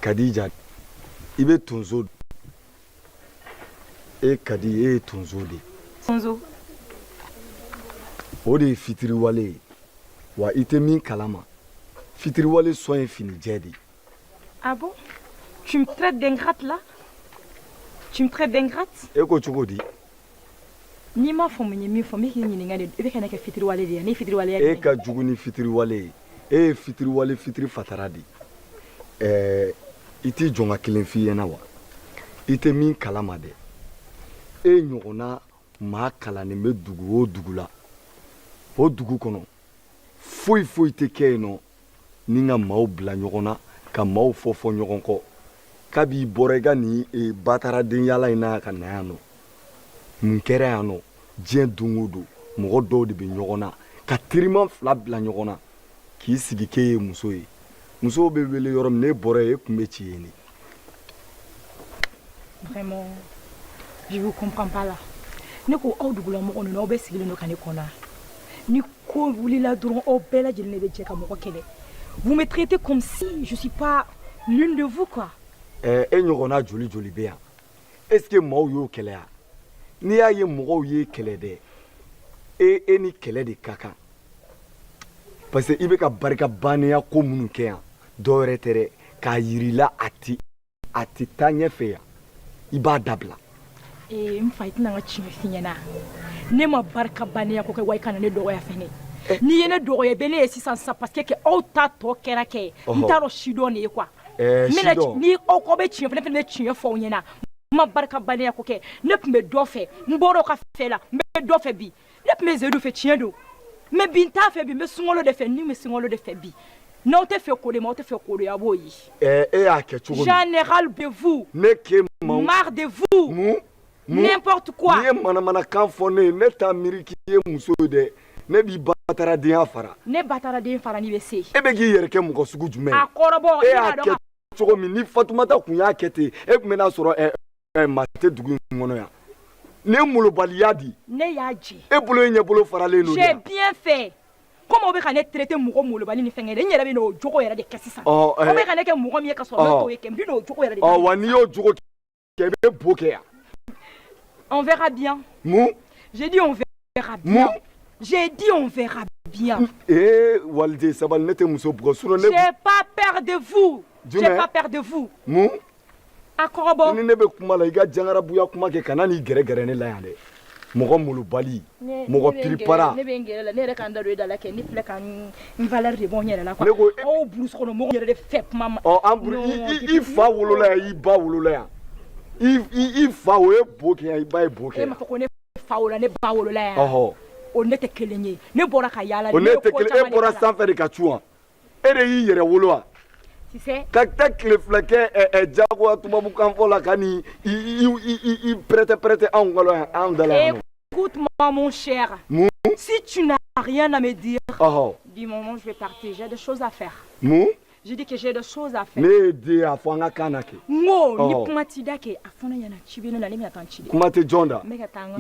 Kadija i bɛ tonso Kadi e ye tonso de tonso o de ye fitiriwale ye wa i tɛ min kalama fitiriwale sɔn ye finijɛ de. Ah bon? Tu me traites d'ingrate là? Tu me traites d'ingrate? E ko cogo di? Ni ma fɔ mun ye min fɔ n bɛ k'i ɲininka de i bɛ ka ne kɛ fitiriwale de ye ne fitiriwaleya e ka jugu ni fitiriwale ye e ye fitiriwale fitiri fatara de i t'i jɔn ka kelen f'i ɲɛna wa i tɛ min kalama dɛ e ɲɔgɔnna maa kalannen bɛ dugu o dugu la o dugu kɔnɔ foyi foyi tɛ kɛ yen nɔ ni ka maaw bila ɲɔgɔn na ka maaw fɔ ɲɔgɔn kɔ kabi bɔra i ka nin bataraden yala in na ka na yan nɔ mun kɛra yan nɔ diɲɛ don o don mɔgɔ dɔw de bɛ ɲɔgɔn na ka teriman fila bila ɲɔgɔn na k'i sigi k'e ye muso ye musow bɛ wele yɔrɔ min ne bɔra yen e tun bɛ ci yen de. Vraiment, je vous comprends pas là. Ne ko aw dugula mɔgɔ ninnu aw bɛ sigilen don ka ne kɔnɔ ni ko wulila dɔrɔn aw bɛɛ lajɛlen de bɛ jɛ ka mɔgɔ kɛlɛ. Vous me traitez comme si je suis pas l'une de vous quoi. E ɲɔgɔnna joli joli bɛ yan est-ce que maaw y'o kɛlɛ ya n'i y'a ye mɔgɔw ye kɛlɛ dɛ e ni kɛlɛ de ka kan parce que i bɛ ka barika bannen ko minnu kɛ yan dɔ wɛrɛ tɛ dɛ k'a yirila a ti taa ɲɛfɛ yan i b'a dabila. N fa i tɛna n ka tiɲɛ f'i ɲɛna ne ma barika bannen ko kɛ wa i kana ne dɔgɔya fɛnɛ n'i ye ne dɔgɔya bɛ ne ye sisan parce que aw ta tɔ kɛra kɛ n t'a dɔn si dɔn de ye quoi. Ni aw kɔ bɛ tiɲɛ fɛnɛ bɛ tiɲɛ fɔ aw ɲɛna ma barika bannen ko kɛ ne tun bɛ dɔ fɛ n bɔra ka fɛ la n bɛ dɔ fɛ bi ne tun bɛ Zɛyidu fɛ tiɲɛ don mais bi n t'a fɛ bi n bɛ Sunkalo de fɛ ni n bɛ Sunkalo de fɛ bi n'aw tɛ fɛ ko de ma aw tɛ fɛ ko de a b'o ye. E y'a kɛ cogo min. J'en ai ras de vous. Ne k'e ma. Marre de vous. N'importe quoi. N'i ye manamanakan fɔ ne ye ne t'a miiri k'i ye muso ye dɛ ne b'i bataradenya fara. Ne bataraden fara n'i bɛ se. E bɛ k'i yɛrɛ kɛ mɔgɔ sugu jumɛn ye. A kɔrɔbɔ e y'a kɛ cogo min ni Fatumata kun y'a kɛ ten e tun bɛ n'a sɔrɔ maa tɛ dugu in kɔnɔ yan ne molobaliya di. Ne y'a jɛ. E bolo ye ɲɛbolo faralen don. J'ai bien fait. Comme on veut qu'on ait traité mɔgɔ molobali ni fɛn kɛ dɛ n yɛrɛ bɛ n'o jogo yɛrɛ de kɛ sisan. On veut qu'on ait kɛ mɔgɔ min ye ka sɔrɔ ne t'o ye kɛ n bɛ n'o jogo yɛrɛ de kɛ. Wa n'i y'o jogo kɛ i bɛ bo kɛ yan. On verra bien. Mun? J'ai dit on verra bien. J'ai dit on verra bien. Walide sabali ne tɛ muso bugɔ sinon ne. J'ai pas peur de vous. J'ai pas peur de vous. Mun? A kɔrɔbɔ. Ni ne bɛ kuma la i ka jangarabuya kuma kɛ kana n'i gɛrɛgɛrɛ ne la yan dɛ. Mɔgɔ molobali mɔgɔ piripara. Ne bɛ n gɛrɛ la ne yɛrɛ ka n da don e da la kɛ ne filɛ ka n valeur de bɔ n yɛrɛ la quoi. Aw burusi kɔnɔ mɔgɔ yɛrɛ de fɛ kuma ma. I fa wolola yan i ba wolola yan. I fa o ye bo kɛ yan i ba ye bo kɛ yan. E ma fɔ ko ne fa wolola ne ba wolola yan. O ne tɛ kelen ye ne bɔra ka yaala. O ne tɛ kelen e bɔra sanfɛ de ka cu wa e de y'i yɛrɛ wolo wa. Ka taa tile fila kɛ jagoya tubabukan fɔ la ka ni i prêter anw kɔnɔ yan anw da la yan. Écoute-moi mon cher. Si tu n'as rien à me dire. Du moment où je vais partir j'ai des choses à faire. Je dis que j'ai des choses à faire. Ne de a fɔ an ka kan na kɛ. Ngo ni kuma ti da kɛ a fana ɲɛna ci bɛ ne la ne bɛna taa n ci de. Kuma tɛ jɔn da. Ne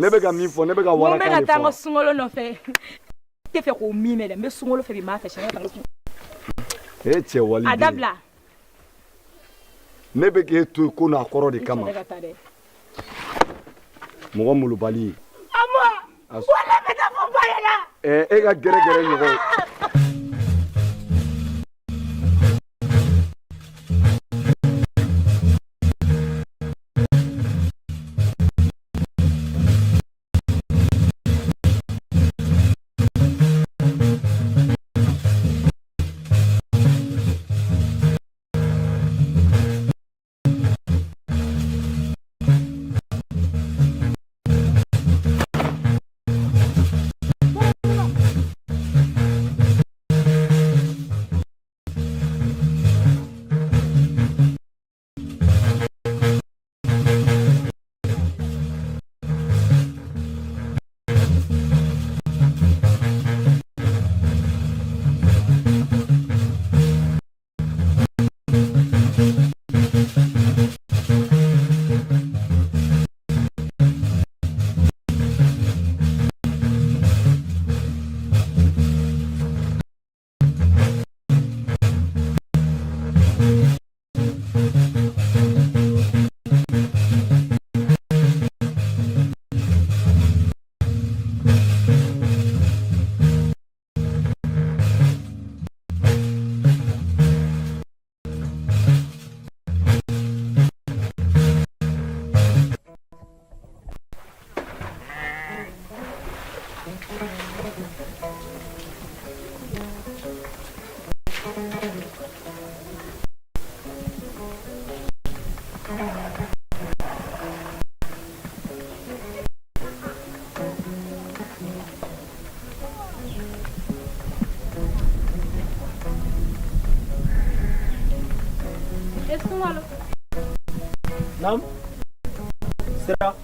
bɛ ka min fɔ ne bɛ ka wara kan de fɔ. N bɛ ka taa n ka Sunkalo nɔfɛ. Tɛ fɛ k'o min mɛn dɛ n bɛ Sunkalo fɛ bi n b'a fɛ siɲɛ ka taa. E cɛ wali. A dabila. Ne bɛ k'e to ko n'a kɔrɔ de kama. Mɔgɔ molobali. Ama wala bɛ taa fɔ ba yɛlɛ. E ka gɛrɛgɛrɛ ɲɔgɔn. Nam? Sira?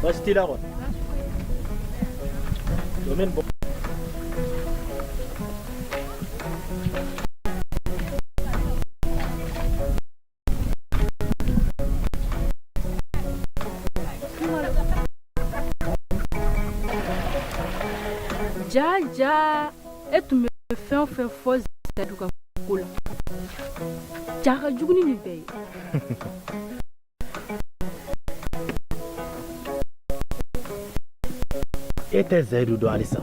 Basti la kon. Domaine bon. Ja, et tu me fais un fait faux de Coca-Cola. Jaka juguni ni bay. Ete Zaidu do Alisa.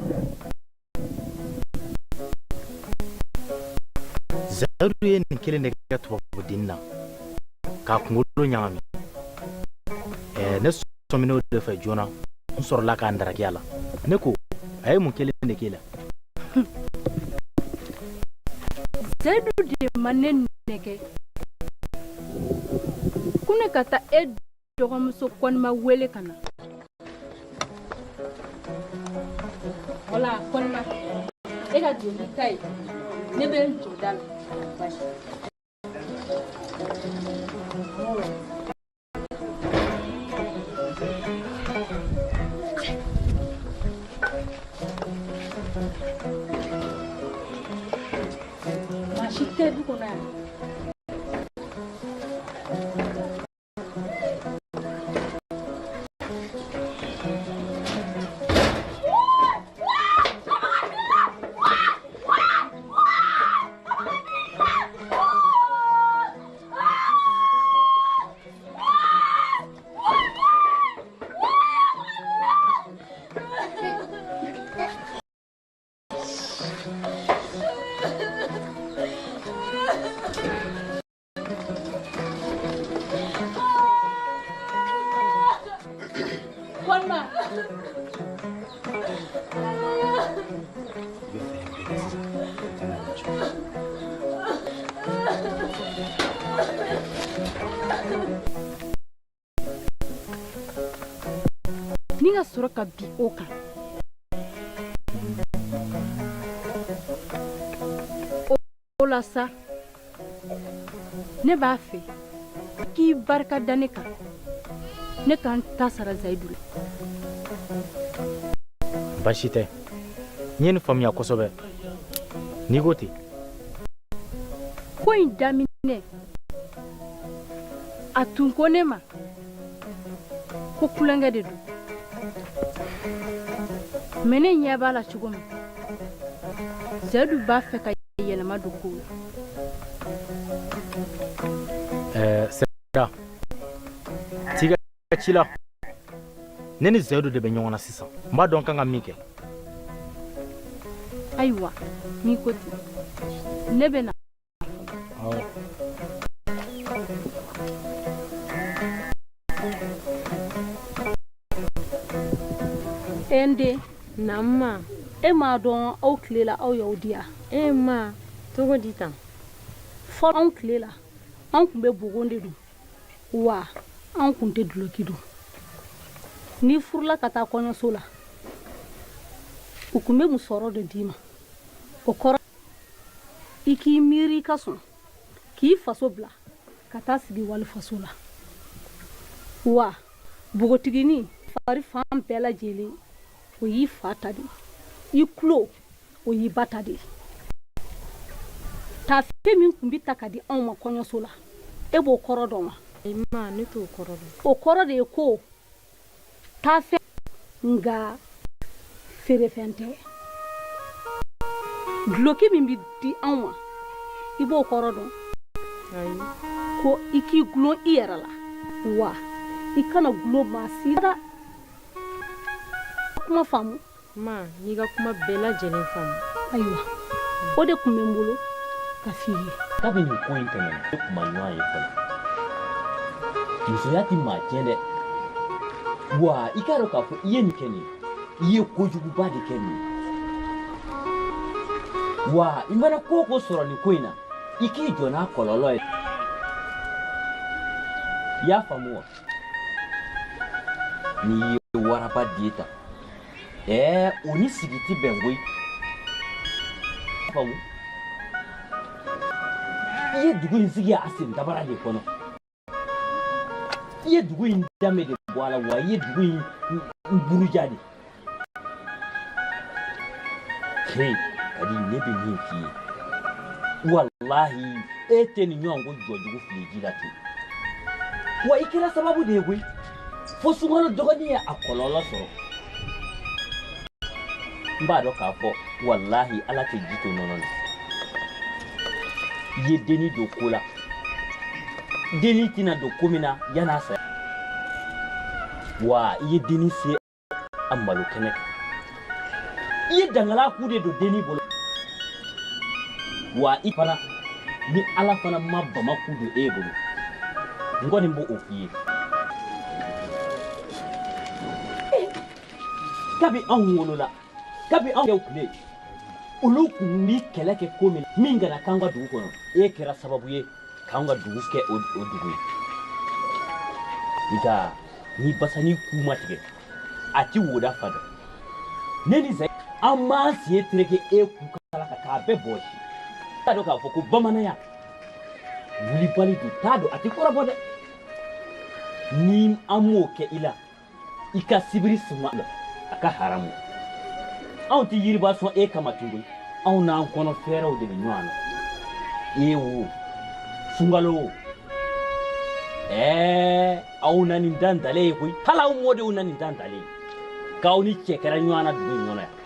Zaidu ye ni kele ne ka to bodinna. Ka kungolo nyami. Ne somino de fa jona. On sort la ka ndara kyala. Ne ko ay mun kele ne kela. Zaidu de manen neke. Kune kata dogomuso kon ma wele kana. Wala kon ma. Ega joli kai. Ne ben jodal. Mashite du kona. Ninga suraka bi oka. Ola sa. Ne ba fe. Ki barka daneka. Ne kan tasara Zaidu. Bashite. Nyen famia kosobe. Nigoti. Ko indamine. Atun konema. Ko kulanga de do. Mene nyaba la chugome. Zaidu ba fe ka yelema do ko. Sera. Tiga chila. Neni Zaidu de benyona sisa. Mba don kanga mike. Aiwa, mikoti. Nebena. Ende Namma. Ma don au klela au yaudia. Ma, togo ditan. For an klela. An kumbe bugonde du. Wa, an kunte dulokidu. Ni furla kata kono sola. Ukume musoro de dima. Okora iki miri kason. Ki faso bla. Kata sigi wali fasola. Wa, bugotigini fari fam bela jeli. O yi fatadi. I klo o yi batadi. Ta fe min kumbita kadi an ma kono sola. Ebo okoro doma. Ma ni to okoro. Okoro de ko. Ta fe nga fere fente. Gloki bimbi di anwa. Ibo korodo. Ayi. Ko iki glo iyerala. Wa. Ikana glo masira. Kuma famu. Ma, ni ga kuma bela jene famu. Aywa. Ode kumembolo. Kafiye. Kabe ni point tene. Kuma nywa yefala. Muso yati ma tiende. Wa, ikaro kafu iye ni keni. i ye kojuguba de kɛ nin wa i mana ko o ko sɔrɔ nin ko in na i k'i jɔ n'a kɔlɔlɔ ye i y'a faamu wa n'i ye waraba den ta o ni sigi ti bɛn koyi faamu i ye dugu in sigi a sen dabara de kɔnɔ i ye dugu in dame de bɔ a la wa i ye dugu in buruja de he kadi ne bɛ min f'i ye walahi e tɛ nin ɲɔgɔn ko jɔjugu fili ji la ten wa i kɛra sababu de ye koyi fo sunkalo dɔgɔnin ye a kɔlɔlɔ sɔrɔ n b'a dɔn k'a fɔ walahi ala tɛ ji to nɔnɔ na i ye denni don ko la denni tɛna don ko min na yan'a saya wa i ye denni se a malo kɛnɛ kan i ye dangala ku de don denni bolo wa i fana ni ala fana ma bama ku don e bolo n kɔni b'o f'i ye kabi anw wolola kabi anw kɛw tile olu kun bi kɛlɛ kɛ ko min kana k'an ka dugu kɔnɔ e kɛra sababu ye k'an ka dugu kɛ o dugu ye nka ni basani ku ma tigɛ a ti woda fa dɔn ne ni zɛ an m'an sen tereke e ku kala ka k'a bɛɛ bɔsi t'a dɔn k'a fɔ ko bamananya wulibali don t'a dɔn a ti kɔrɔbɔ dɛ ni an m'o kɛ i la i ka sibiri suma la a ka haramu anw ti yiriba sɔn e kama tugun anw n'an kɔnɔ fɛɛrɛw de bɛ ɲɔgɔn na e wo sunkalo wo aw na nin dan dalen ye koyi hali aw mɔdenw na nin dan dalen ye k'aw ni cɛ kɛra ɲɔgɔn na dugu in kɔnɔ yan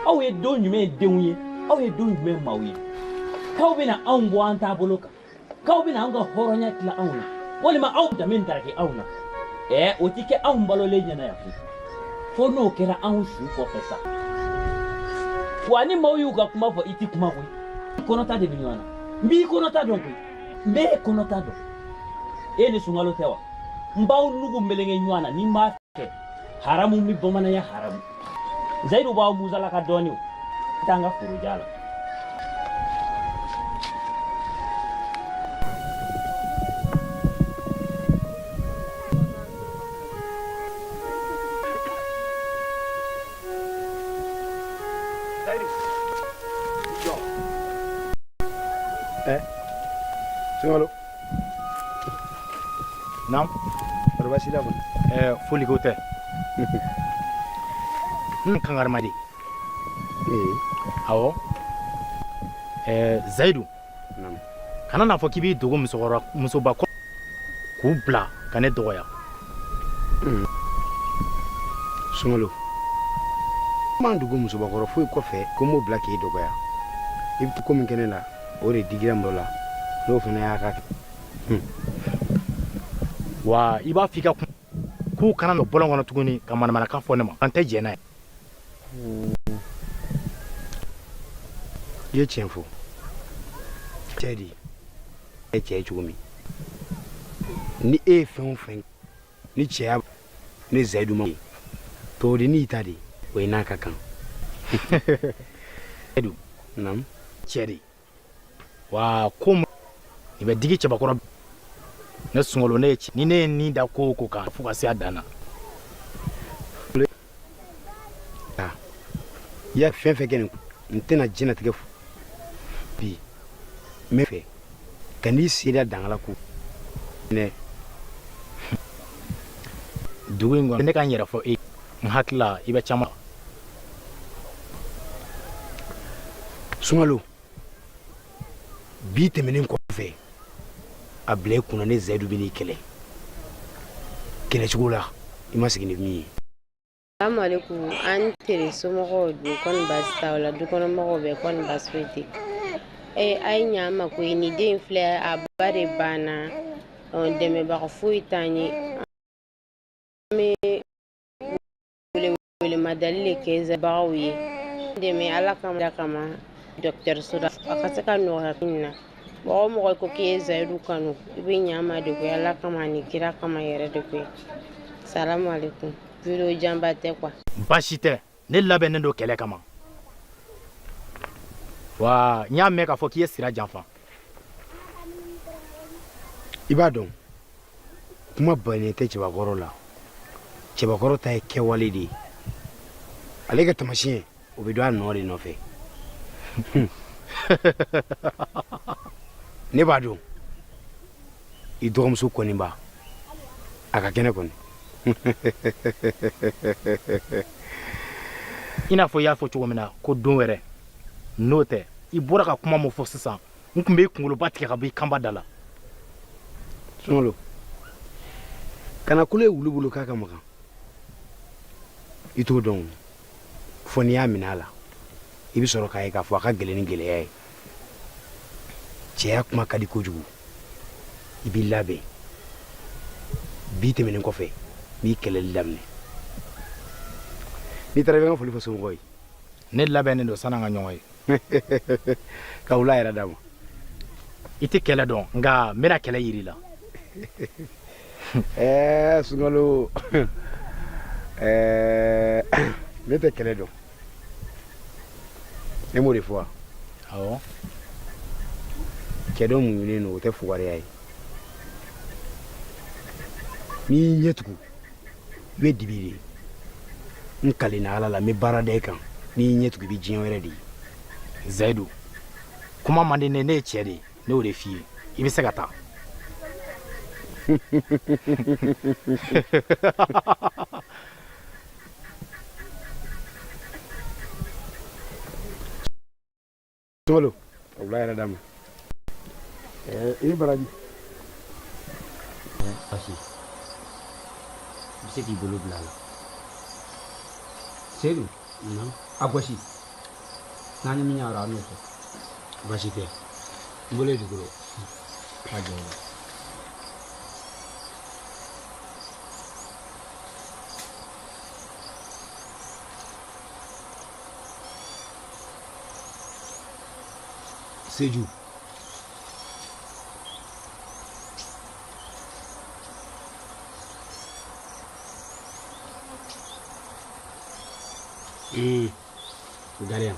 aw ye don jumɛn denw ye aw ye don jumɛn maaw ye k'aw bɛna anw bɔ an taabolo kan k'aw bɛna anw ka hɔrɔnya tila anw na walima aw danbe daraki anw na o ti kɛ anw balolen ɲɛna yan koyi fo n'o kɛra anw su kɔfɛ sa wa ni maaw y'u ka kuma fɔ i ti kuma koyi i kɔnɔta de bɛ ɲɔgɔn na n b'i kɔnɔta dɔn koyi n b'e kɔnɔta dɔn e ni sunkalo tɛ wa n b'aw nugu melenge ɲɔgɔn na ni n b'a kɛ haramu mi bamananya haramu zayidu b'aw musala ka dɔɔni o i t'an ka foroja la Sunkalo naam barba sila man foli ko tɛ kangarima de awɔ zayidu kana n'a fɔ k'i b'i dogo musoba k'u bila ka ne dɔgɔya Sunkalo m'an dogo musobakɔrɔ foyi kɔfɛ ko m'o bila k'e dɔgɔya i bɛ ko min kɛ ne la o de digira n dɔ la n'o fana y'a ka wa i b'a f'i ka k'u kana nɔ bɔlɔn kɔnɔ tuguni ka manamanakan fɔ ne ma an tɛ jɛn n'a ye i ye tiɲɛ fɔ cɛ de ye cɛ ye cogo min ni e ye fɛn o fɛn ni cɛya ne zayidu ma ye tɔw de n'i ta de o ye n'a ka kan zayidu cɛ de wa ko i bɛ digi cɛbakɔrɔ ne sunkalo ne ye ci ni ne ye nin da ko o ko kan fo ka se a dan na i y'a fɛn fɛn kɛ nin n tɛna diɲɛlatigɛ bi n bɛ fɛ ka n'i sera dangala ko ne dugu in kɔnɔ ne ka n yɛrɛ fɔ e n hakili la i bɛ caman Sunkalo bi tɛmɛnen kɔfɛ a bila i kunna ne zayidu bɛ n'i kɛlɛ kɛlɛcogo la i ma sigi ni min ye Assalamualaikum an tere somɔgɔw dun kɔni baasi t'aw la dukɔnɔmɔgɔw bɛɛ kɔni baasi foyi tɛ a ye ɲa an ma koyi ni den filɛ a ba de banna dɛmɛbaga foyi t'an ye an bɛ welewelemadaali le kɛ zabagaw ye dɛmɛ ala kama dɔkitɛriso la a ka se ka nɔgɔya min na mɔgɔ o mɔgɔ ko k'i ye zayidu kanu i bɛ ɲa an ma de koyi ala kama ani kira kama yɛrɛ de koyi salamu alaikum video janba tɛ quoi baasi tɛ ne labɛnnen don kɛlɛ kama wa n y'a mɛn k'a fɔ k'i ye sira janfa i b'a dɔn kuma bannen tɛ cɛbakɔrɔ la cɛbakɔrɔ ta ye kɛwale de ye ale ka tamasiyɛn o bɛ don a nɔ de nɔfɛ ne b'a dɔn i dɔgɔmuso kɔniba a ka kɛnɛ kɔni i n'a fɔ i y'a fɔ cogo min na ko don wɛrɛ n'o tɛ i bɔra ka kuma min fɔ sisan n tun bɛ i kunkoloba tigɛ ka bɔ i kanba da la Sunkalo kana kule wulu bolo k'a ka magan i t'o dɔn fɔ n'i y'a minɛ a la i bɛ sɔrɔ k'a ye k'a fɔ a ka gɛlɛn ni gɛlɛya ye cɛya kuma ka di kojugu i b'i labɛn bi tɛmɛnen kɔfɛ n b'i kɛlɛli daminɛ n'i taara i bɛ n ka foli fɔ somɔgɔw ye ne labɛnnen don san'an ka ɲɔgɔn ye ka wula yɛrɛ d'a ma i tɛ kɛlɛ dɔn nka n bɛna kɛlɛ yiri la Sunkalo ne tɛ kɛlɛ dɔn ne m'o de fɔ wa awɔ cɛ dɔ muɲunen don o tɛ fugariya ye n'i y'i ɲɛ tugu i bɛ dibi de n kalenna ala la n bɛ baara da i kan n'i y'i ɲɛ tugu i bɛ diɲɛ wɛrɛ de ye zayidu kuma man di ne ye cɛ de ye ne y'o de f'i ye i bɛ se ka taa Sunkalo ka wula yɛrɛ d'a ma i ni baraji Basi i bɛ se k'i bolo bila a la Seydou a gosi n'an ye min ɲɛyɔrɔ an n'o fɔ basi tɛ n bolo ye dugukolo k'a jɔ o la Seydou Gariyan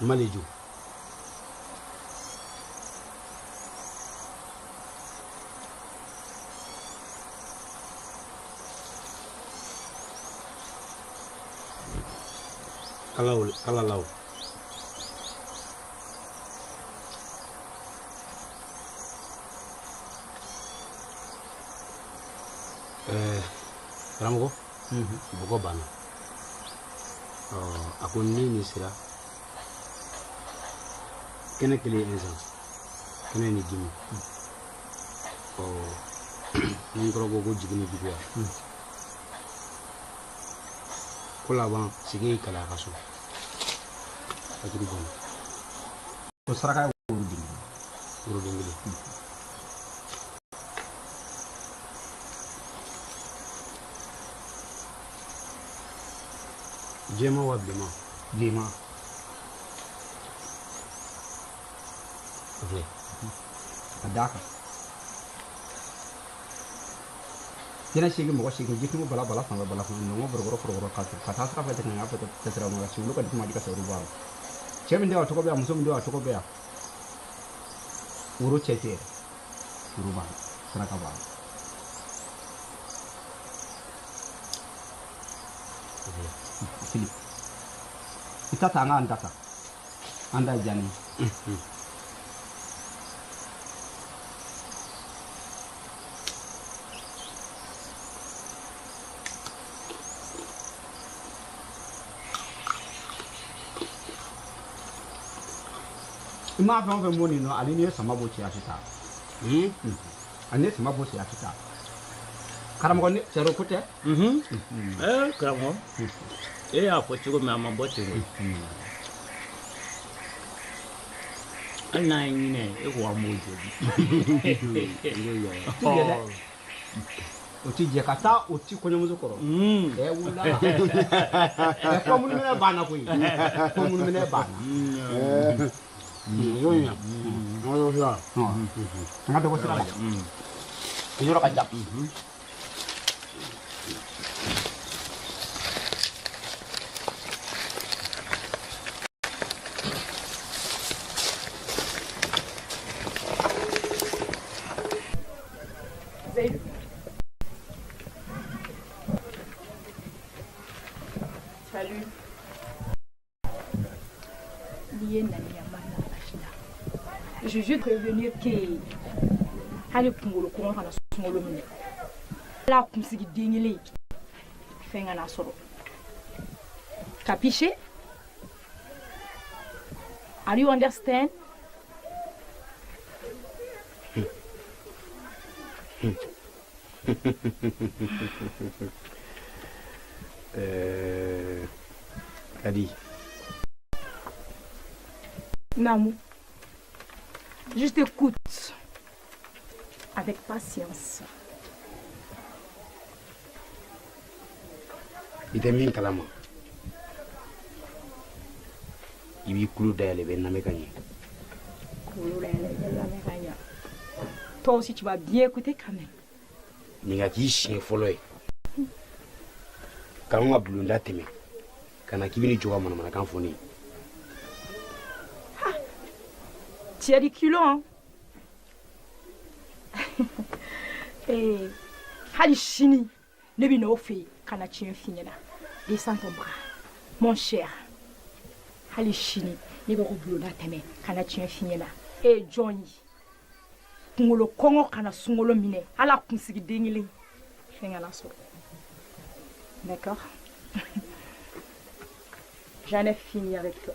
Maleju Kalalaw karamɔgɔ bɔgɔ banna a ko ni nin sera kɛnɛ kelen insan kɛnɛ ni dimi ni kɔrɔ ko jigini juguya ko laban sigi y'i kalaya ka so ka tugu bɔnna ko saraka ye woroden kelen jɛma wa bilenma bilenma filɛ ka d'a kan kɛnɛ seegin mɔgɔ seegin jitumu bala bala fan bɛɛ bala fan nɔngɔ bɔrɔbɔrɔ ka taa sira fɛ tɛ kan fɛ tɛ sira nɔgɔ si olu ka duguma di ka sɔrɔ bɔ a la cɛ min de a tɔgɔ bɛ yan muso min de a tɔgɔ bɛ yan woro cɛ tɛ woro b'a la saraka b'a la fili i ta ta an k'an ta ta an da jani i m'a fɛn o fɛn bɔ nin nɔ ale ni ye sama bɔ cɛ a tɛ taa ani ye sama bɔ cɛ a tɛ taa karamɔgɔ ne sɛro ko tɛ karamɔgɔ e y'a fɔ cogo min a ma bɔ ten hali n'a ye ɲinɛ e ko an b'o joli o ti jɛ ka taa o ti kɔɲɔmuso kɔrɔ wula ko munumɛnɛ banna koyi ko munumɛnɛ banna Salut. Je veux juste prévenir que hali kungolo ko kana sungolo mine la kumsigi dengile fenga na soro capiche? Are you understand? Kadi. Namou, je t'écoute avec patience. Ite min kalama. Ibi kulu dayale ben na mekanye. Toi aussi tu vas bien écouter quand même. Ninga ki chien foloy. Kalonga bulunda teme. Kana kibini joga mana kan foni. Tu as des kilos, hein? Et Halishini, ne bin au fait, quand tu es fini là. Descends ton bras, mon cher. Halishini, ne bin au boulot d'attemer, quand tu es fini là. Et Johnny, Kungolo Kongo, quand Sungolo mine, à la consigi d'Engili. Fais un lasso. D'accord? J'en ai fini avec toi.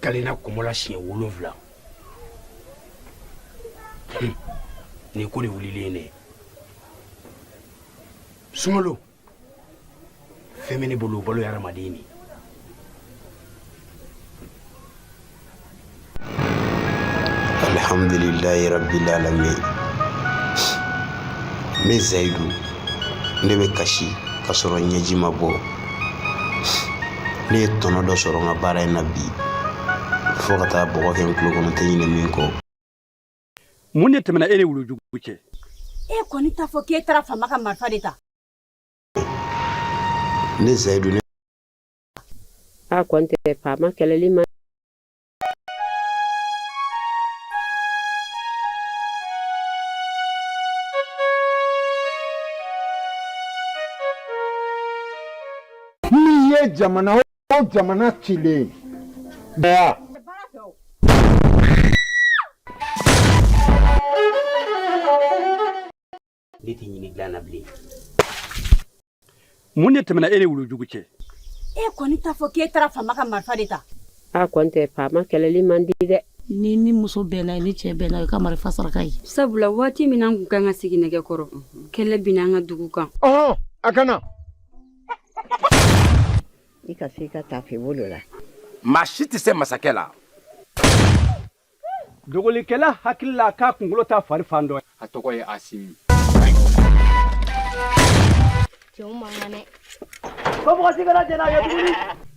Kalina kumola chien wolonvla. Ni ko de wulilene. Sungolo. Femene bolo bolo ya Ramadini. Alhamdulillahi rabbil alamin. Me Zaidu ndebe kashi kasoro nyeji mabo. Ne tono do soro nga bara nabi. Fogata bogo ken kulo kono teyine min ko. Mun ne temena ene wulu juguke. E koni ta fo ke tara fama ka marfa deta. Ne Zaidu ne a konte fama keleli ma Ni ye jamana o jamana chile. Ba leti nyini glana bli. Mun ne temena ene wulu juguke. E koni ta fo ke tara fama ka marfa deta. a konte fama keleli mandi de. Ni muso bena ni cɛ bena ka marifa saraka yi. Sabula waati min an kun kan ka sigi nɛgɛ kɔrɔ kɛlɛ bina an ka dugu kan. Akana. I ka se ka taa fɛ bolo la. Maa si tɛ se masakɛ la. Dogolikɛla hakili la k'a kunkolo ta fari fan dɔ. A tɔgɔ ye Asimi.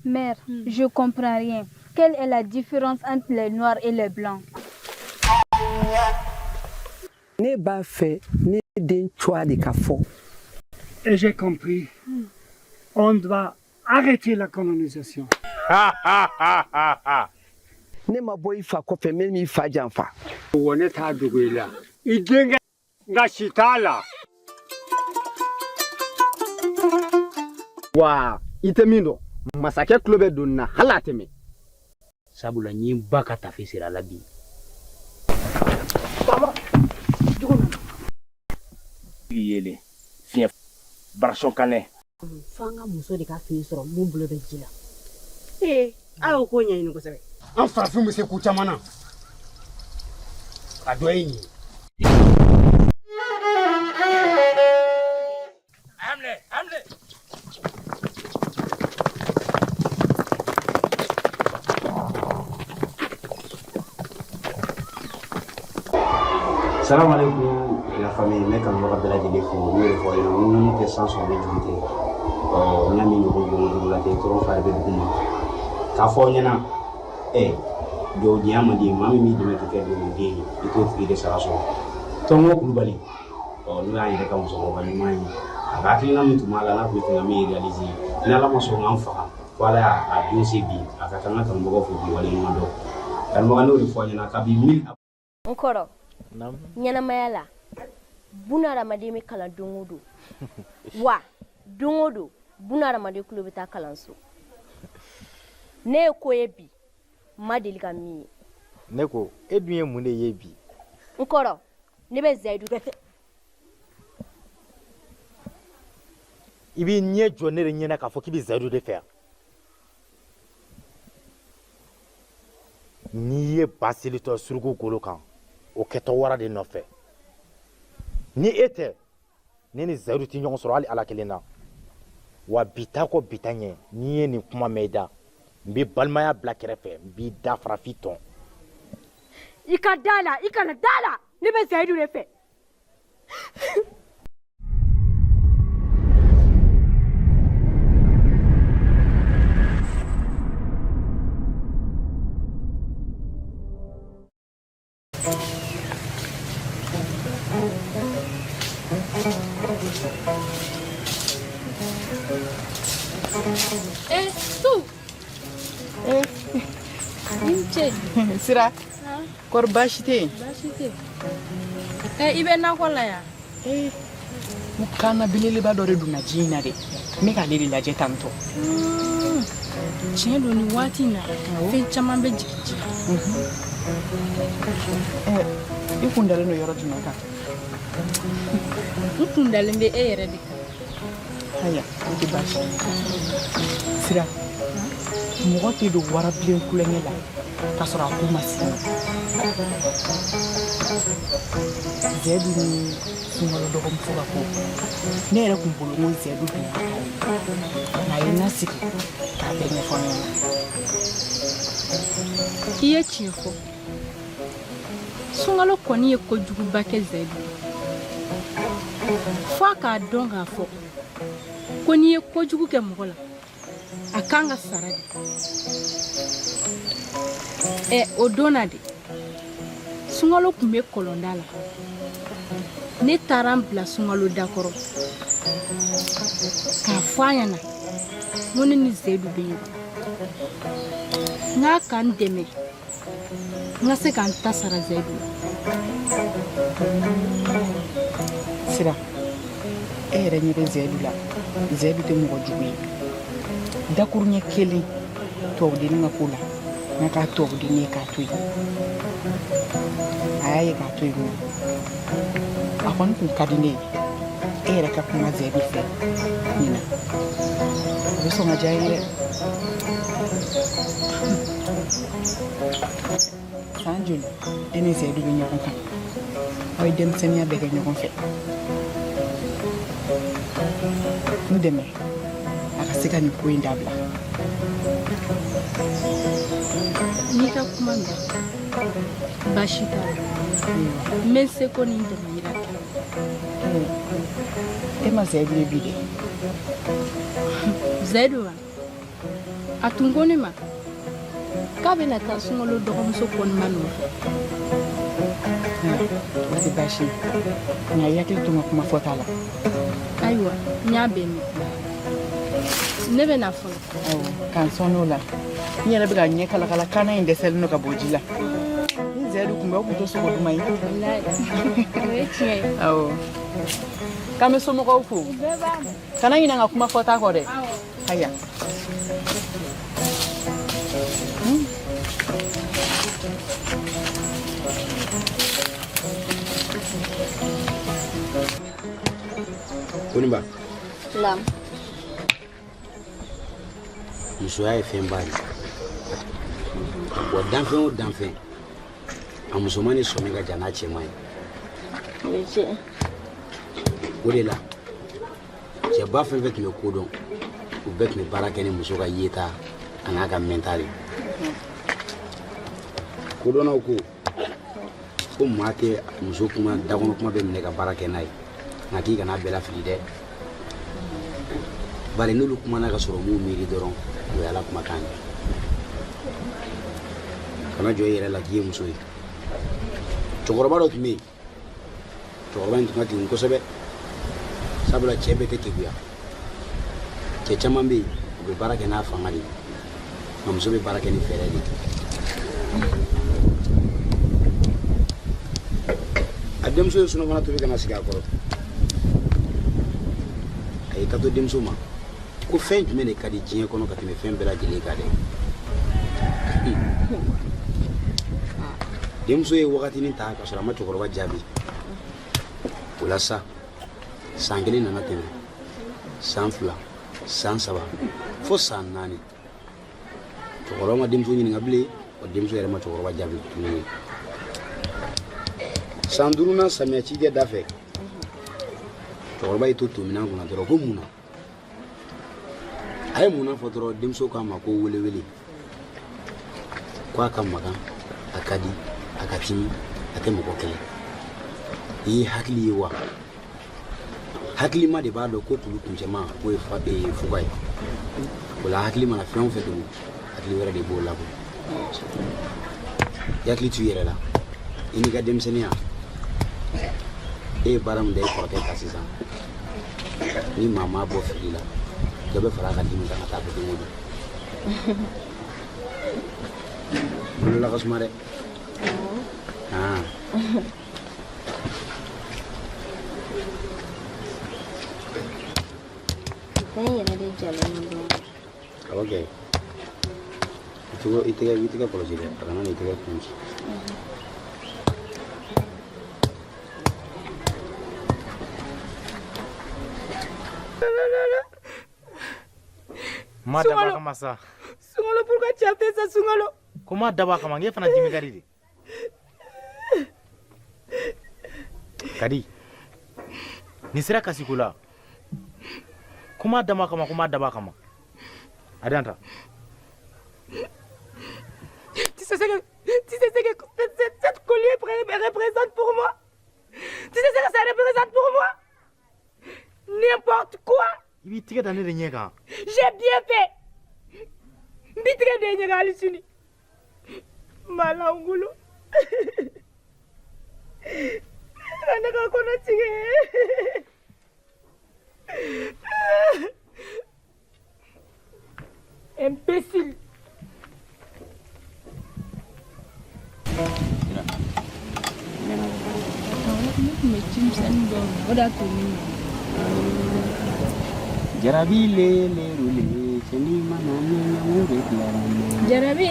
Mère, je comprends rien. Quelle est la différence entre les noirs et les blancs? Ne b'a fɛ ne den cogoya de ka fɔ. Et j'ai compris. On doit arrêter la colonisation. Ne ma bɔ i fa kɔfɛ min b'i fa janfa. Wo ne t'a dogo i la. I denkɛ nka si t'a la. Wa i tɛ min dɔn masakɛ tulo bɛ donni na hali a tɛmɛ. Sabula nyi ba ka tafe sira la bi. Yele. Fiɲɛ Barasɔn Kanɛ. Fanga muso de ka fini sɔrɔ mun bolo bɛ ji la. Aw ko ɲɛɲini kosɛbɛ. An farafin bɛ se ku caman na. A dɔ ye nin ye. Salam alaikum la famille, mais comme on va dire des fois, nous revoyons, nous sommes sans son méditer. On a mis nous la tête, on va faire des boum. Kafoyana, do diama di mami mi de mettre de l'idée, et tout fait de sa raison. Tongo Kulubali, nous a été comme ça, on va lui manger. Avec les noms de Malala, nous avons réalisé. Nous avons son enfant, voilà, à 12 bi, à 4 ans, on va faire du Wallimando. Elle m'a dit qu'il faut y en a 1000. Encore. Ɲɛnamaya la buna adamaden bɛ kalan don o don wa don o don buna adamaden kulo bɛ taa kalanso ne ye ko ye bi ma deli ka min ye ne ko e dun ye mun de ye bi n kɔrɔ ne bɛ Zayidu kɛ i b'i ɲɛ jɔ ne de ɲɛna k'a fɔ k'i bɛ Zayidu de fɛ n'i ye ba selitɔ suruku golo kan o kɛtɔ wara de nɔfɛ ni e tɛ ne ni Zayidu tɛ ɲɔgɔn sɔrɔ hali ala kelen na wa bi ta kɔ bi ta ɲɛ n'i ye nin kuma mɛn i da n bɛ balimaya bila kɛrɛfɛ n b'i da farafin tɔn i ka da la i kana da la ne bɛ Zayidu de fɛ Sira kɔri baasi tɛ yen i bɛ nakɔ la yan kaana belebeleba dɔ de donna ji in na dɛ n bɛ k'ale de lajɛ tantɔ tiɲɛ don nin waati in na fɛn caman bɛ jigin ji i kun dalen don yɔrɔ jumɛn kan n kun dalen bɛ e yɛrɛ de kan haya o tɛ baasi Sira mɔgɔ tɛ don warabilen kulonkɛ la k'a sɔrɔ a ko ma se Zayidu ni sunkalo dɔgɔmuso ka ko ne yɛrɛ kun bolo n ko Zayidu dun y'a k'a ye nka a ye n lasigi k'a bɛɛ ɲɛfɔ n ɲɛna i ye tiɲɛ fɔ sunkalo kɔni ye kojuguba kɛ Zayidu fo a k'a dɔn k'a fɔ ko n'i ye kojugu kɛ mɔgɔ la a kan ka sara de o don na de sunkalo kun bɛ kɔlɔnda la ne taara n bila sunkalo dakɔrɔ k'a fɔ a ɲɛna ko ne ni Zayidu bɛ ɲɔgɔn n k'a ka n dɛmɛ n ka se ka n ta sara Zayidu Sira e yɛrɛ ɲɛ bɛ Zayidu la Zayidu tɛ mɔgɔ jugu ye dakuruɲɛ kelen tubabudennin ka ko la n k'a tubabudennin ye k'a to yen a y'a ye k'a to yen a kɔni kun ka di ne ye e yɛrɛ ka kuma Zayidu fɛ nin na a bɛ sɔn ka diya ye dɛ san joli e ni Zayidu bɛ ɲɔgɔn kan aw ye denmisɛnniya bɛɛ kɛ ɲɔgɔn fɛ n dɛmɛ a ka se ka nin ko in dabila n'i ka kuma mɛn baasi t'a la n bɛ se ko ni n dɛmɛ yira kɛ e ma Zayidu ye bi dɛ Zayidu wa a tun ko ne ma k'a bɛna taa sunkalo dɔgɔmuso kɔnɔma nɔfɛ o tɛ baasi ye nka i hakili to n ka kuma fɔta la ayiwa n y'a bɛɛ mɛn ne bɛ na fɔlɔ k'an sɔn n'o la n yɛrɛ bɛ ka ɲɛ kalakala kaana in dɛsɛlen don ka bɔ ji la ni Zayidu kun bɛ o kun tɛ sogo duman ye o ye tiɲɛ ye awɔ k'an bɛ somɔgɔw fo kana ɲinɛ n ka kuma fɔta kɔ dɛ haya Koniba Lam musoya ye fɛn ba de wa danfɛn o danfɛn a musoman ni sɔmi ka jan n'a cɛman ye o de la cɛba fɛn fɛn tun bɛ ko dɔn u bɛɛ tun bɛ baara kɛ ni muso ka yeta a n'a ka mɛnta de kodɔnnaw ko ko maa tɛ muso kuma dakɔnɔ kuma bɛ minɛ ka baara kɛ n'a ye nka k'i kana bɛɛ lafili dɛ bari n'olu kumana ka sɔrɔ m'u miiri dɔrɔn o ye ala kumakan ye kana jɔ i yɛrɛ la k'i ye muso ye cɛkɔrɔba dɔ tun bɛ yen cɛkɔrɔba in tun ka kirin kosɛbɛ sabula cɛ bɛɛ tɛ keguya cɛ caman bɛ yen u bɛ baara kɛ n'a fanga de ye nka muso bɛ baara kɛ ni fɛɛrɛ de ye a denmuso ye sunɔgɔla tobi ka na sigi a kɔrɔ a y'i kanto denmuso ma ko fɛn jumɛn de ka di diɲɛ kɔnɔ ka tɛmɛ fɛn bɛɛ lajɛlen kan dɛ denmuso ye wagatinin ta ka sɔrɔ a ma cɛkɔrɔba jaabi o la sa san 1 nana tɛmɛ san 2 san 3 fo san 4 cɛkɔrɔba ma denmuso ɲininka bilen wa denmuso yɛrɛ ma cɛkɔrɔba jaabi tuguni san 5nan samiya cikɛ da fɛ cɛkɔrɔba y'i to tominan kunna dɔrɔn ko mun na a ye mun na fɔ dɔrɔn denmuso k'a ma ko welewele ko a ka magan a ka di a ka timi a tɛ mɔgɔ kɛlɛ i ye hakili ye wa hakilima de b'a dɔn ko tulu kuncɛma k'o ye fuga ye o la hakili mana fɛn o fɛn dogo hakili wɛrɛ de b'o labɔ i hakili t'u yɛrɛ la i n'i ka denmisɛnninya e ye baara min da i kɔrɔkɛ kan sisan ni maa m'a bɔ fili la dɔ bɛ fara a ka dimi kan ka taa bɔ don o don bolola ka suma dɛ fɛn yɛrɛ de jalen don dɔrɔn awɔ kɛ i tɛgɛ kɔlɔsi dɛ a kana n'i tɛgɛ kunci ma daba kama sa Sungalo pourquoi tu as fait ça Sungalo? Comment daba kama nge fana dimi kadi de kadi ni sera kasikula kuma daba kama adanta Tu sais ce que cette collier représente pour moi? Tu sais ce que ça représente pour moi? N'importe quoi. J'ai bien fait. Bitre de nyega alisini. Malangulu. Anaka kona tige. Imbécile. Jarabi le rule cheni mana ni ngo beklarana Jarabi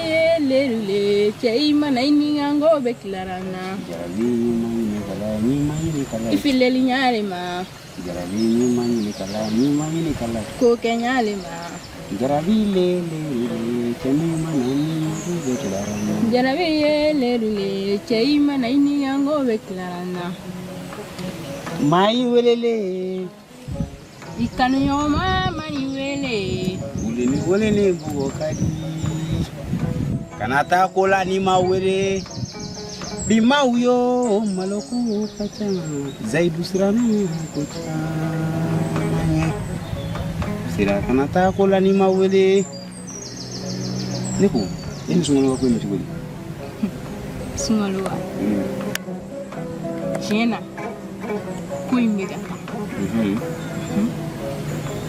le rule chei mana ni ngo beklarana Jarabi mani kala Ifile linyare ma Jarabi mani kala ko kenyale ma Jarabi le rule cheni mana ni ngo beklarana Jarabi le rule chei mana ni ngo beklarana Mai welele Ikanu yoma mani wele bugo kadi kanata kola ni mawere bima uyo maloku kacha zaidu siranu kocha sira kanata kola ni mawere neko eni sungalo ko miti wele sungalo wa jena kuimega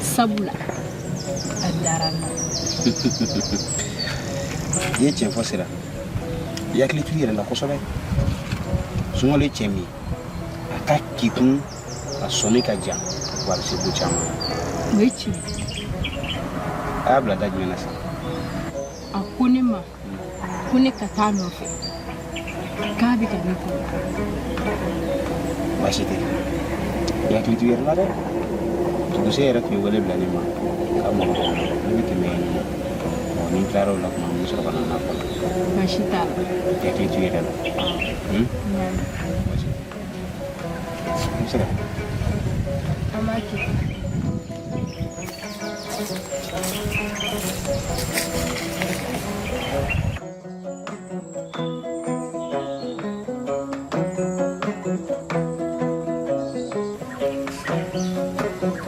sabula adarana ye cɛ fɔ sira i hakili t'u yɛrɛ la kosɛbɛ sunkalo ye cɛ min a ka kikun a sɔnni ka jan wa a bɛ se ko caman o ye tiɲɛ a y'a bila da jumɛn na sisan a ko ne ma ko ne ka taa nɔfɛ k'a bɛ ka ne bɔ baasi tɛ i hakili t'u yɛrɛ la dɛ tuguse yɛrɛ tun ye wele bila ne ma ka mɔgɔ ne bɛ tɛmɛ yen ni n tilara o la tuma min sɔrɔ ka na n'a kɔnɔ baasi t'a la i hakili t'u yɛrɛ la se ka an b'a kɛ Sungalo.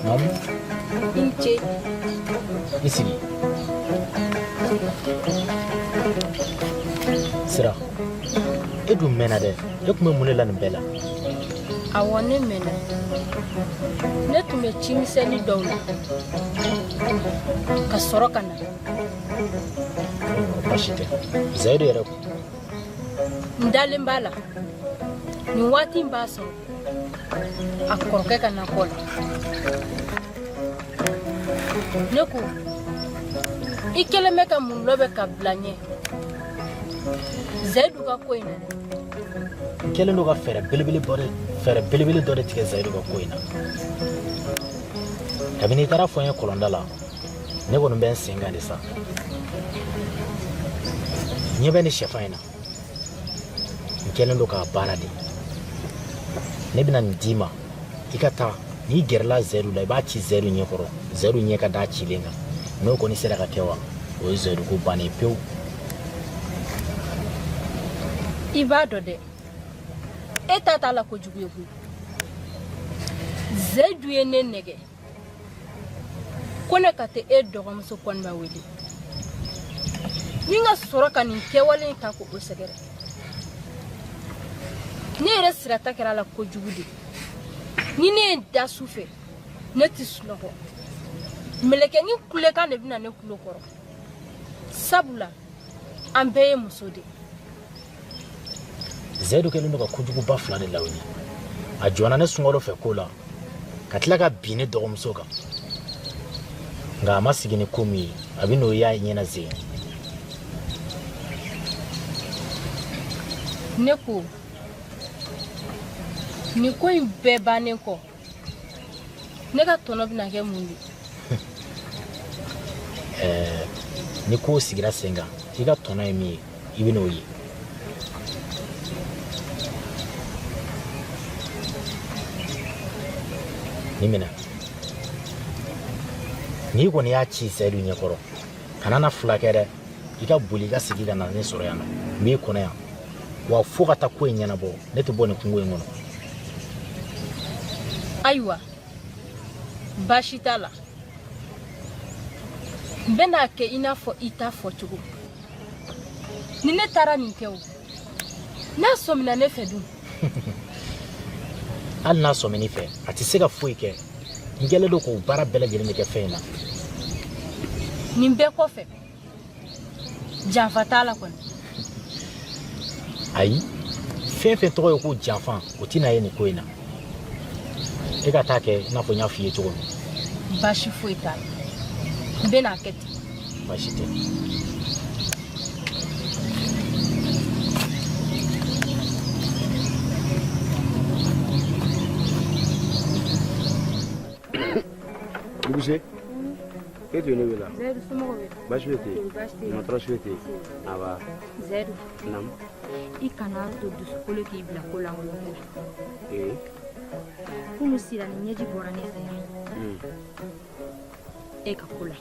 Nam. Inche. Isi. Sira. Edu mena de. Yokume munela nbela. Awone mena. Ne tume chimiseni dawla. Ka sɔrɔ ka na. Bashite. Zaidu yɛrɛ ko. N dalen b'a la. Nin waati in b'a sɔrɔ a kɔrɔkɛ ka nakɔ la. Ne ko i kɛlen bɛ ka mun lɔbɛ ka bila ɲɛ Zaidu ka ko in na dɛ. N kɛlen don ka fɛɛrɛ belebele dɔ de tigɛ Zaidu ka ko in na. Kabini I taara fɔ n ye kɔlɔnda la, ne kɔni bɛ n sen kan de sa. Ɲɛ bɛ ni sɛfan in na. N kɛlen don k'a baara de. Ne bɛna nin d'i ma, I ka taa, n'i gɛrɛla Zaidu la, I b'a ci Zaidu ɲɛ kɔrɔ. Zaidu ɲɛ ka da cilen kan. N'o kɔni sera ka kɛ wa, o ye Zaidu ko bannen pewu. I b'a dɔn dɛ, e ta t'a la kojugu ye koyi. Zaidu ye ne nɛgɛ ko ne ka tɛ e dɔgɔmuso Kɔniba wele. Ni n ka sɔrɔ ka nin kɛwale in ta ko o sɛgɛrɛ. Ne yɛrɛ sirata kɛra a la kojugu de. Ni ne ye n da su fɛ, ne tɛ sunɔgɔ. Mɛlɛkɛnin kulekan de bɛna ne kulo kɔrɔ. Sabula, an bɛɛ ye muso de. Zaidu kɛlen don ka kojuguba fila de lawuli. A jɔnna ne sunkalo fɛ ko la, ka tila ka bin ne dɔgɔmuso kan. Nka a ma sigi ni ko min ye, a bɛ n'o y'a ɲɛna zen. Ne ko, nin ko in bɛɛ bannen kɔ, ne ka tɔnɔ bɛna kɛ mun ye? Ni ko sigira sen kan, I ka tɔnɔ ye min ye, I bɛ n'o ye. Ni minɛ. N'i kɔni y'a ci Zaidu ɲɛ kɔrɔ, kana na fila kɛ dɛ. I ka boli I ka sigi ka na ne sɔrɔ yan nɔ. N b'i kɔnɔ yan. Wa fo ka taa ko in ɲɛnabɔ, ne tɛ bɔ nin kungo in kɔnɔ. Ayiwa, baasi t'a la. N bɛna kɛ I n'a fɔ I t'a fɔ cogo. Ni ne taara nin kɛ o, n'a sɔmina ne fɛ dun? Hali n'a sɔmina I fɛ, a tɛ se ka foyi kɛ. N kɛlen don k'o baara bɛɛ lajɛlen de kɛ fɛn in na. Nin bɛɛ kɔfɛ, janfa t'a la kɔni. Ayi, fɛn fɛn tɔgɔ ye ko janfan, o tɛna ye nin ko in na. E ka taa kɛ I n'a fɔ n y'a f'i ye cogo min. Baasi foyi t'a la. N bɛna kɛ ten. Baasi tɛ. Duguse, e tun ye ne wele. Zaidu somɔgɔw bɛ? Baasi foyi tɛ yen. Baasi tɛ yen. Ɲamatɔrɔ foyi tɛ yen. Aba. Zaidu. Naamu. I kana to dusukolo k'i bila ko lankolon la. Ee. Kunu sira ni ɲɛji bɔra ne fɛ yan. E ka ko la.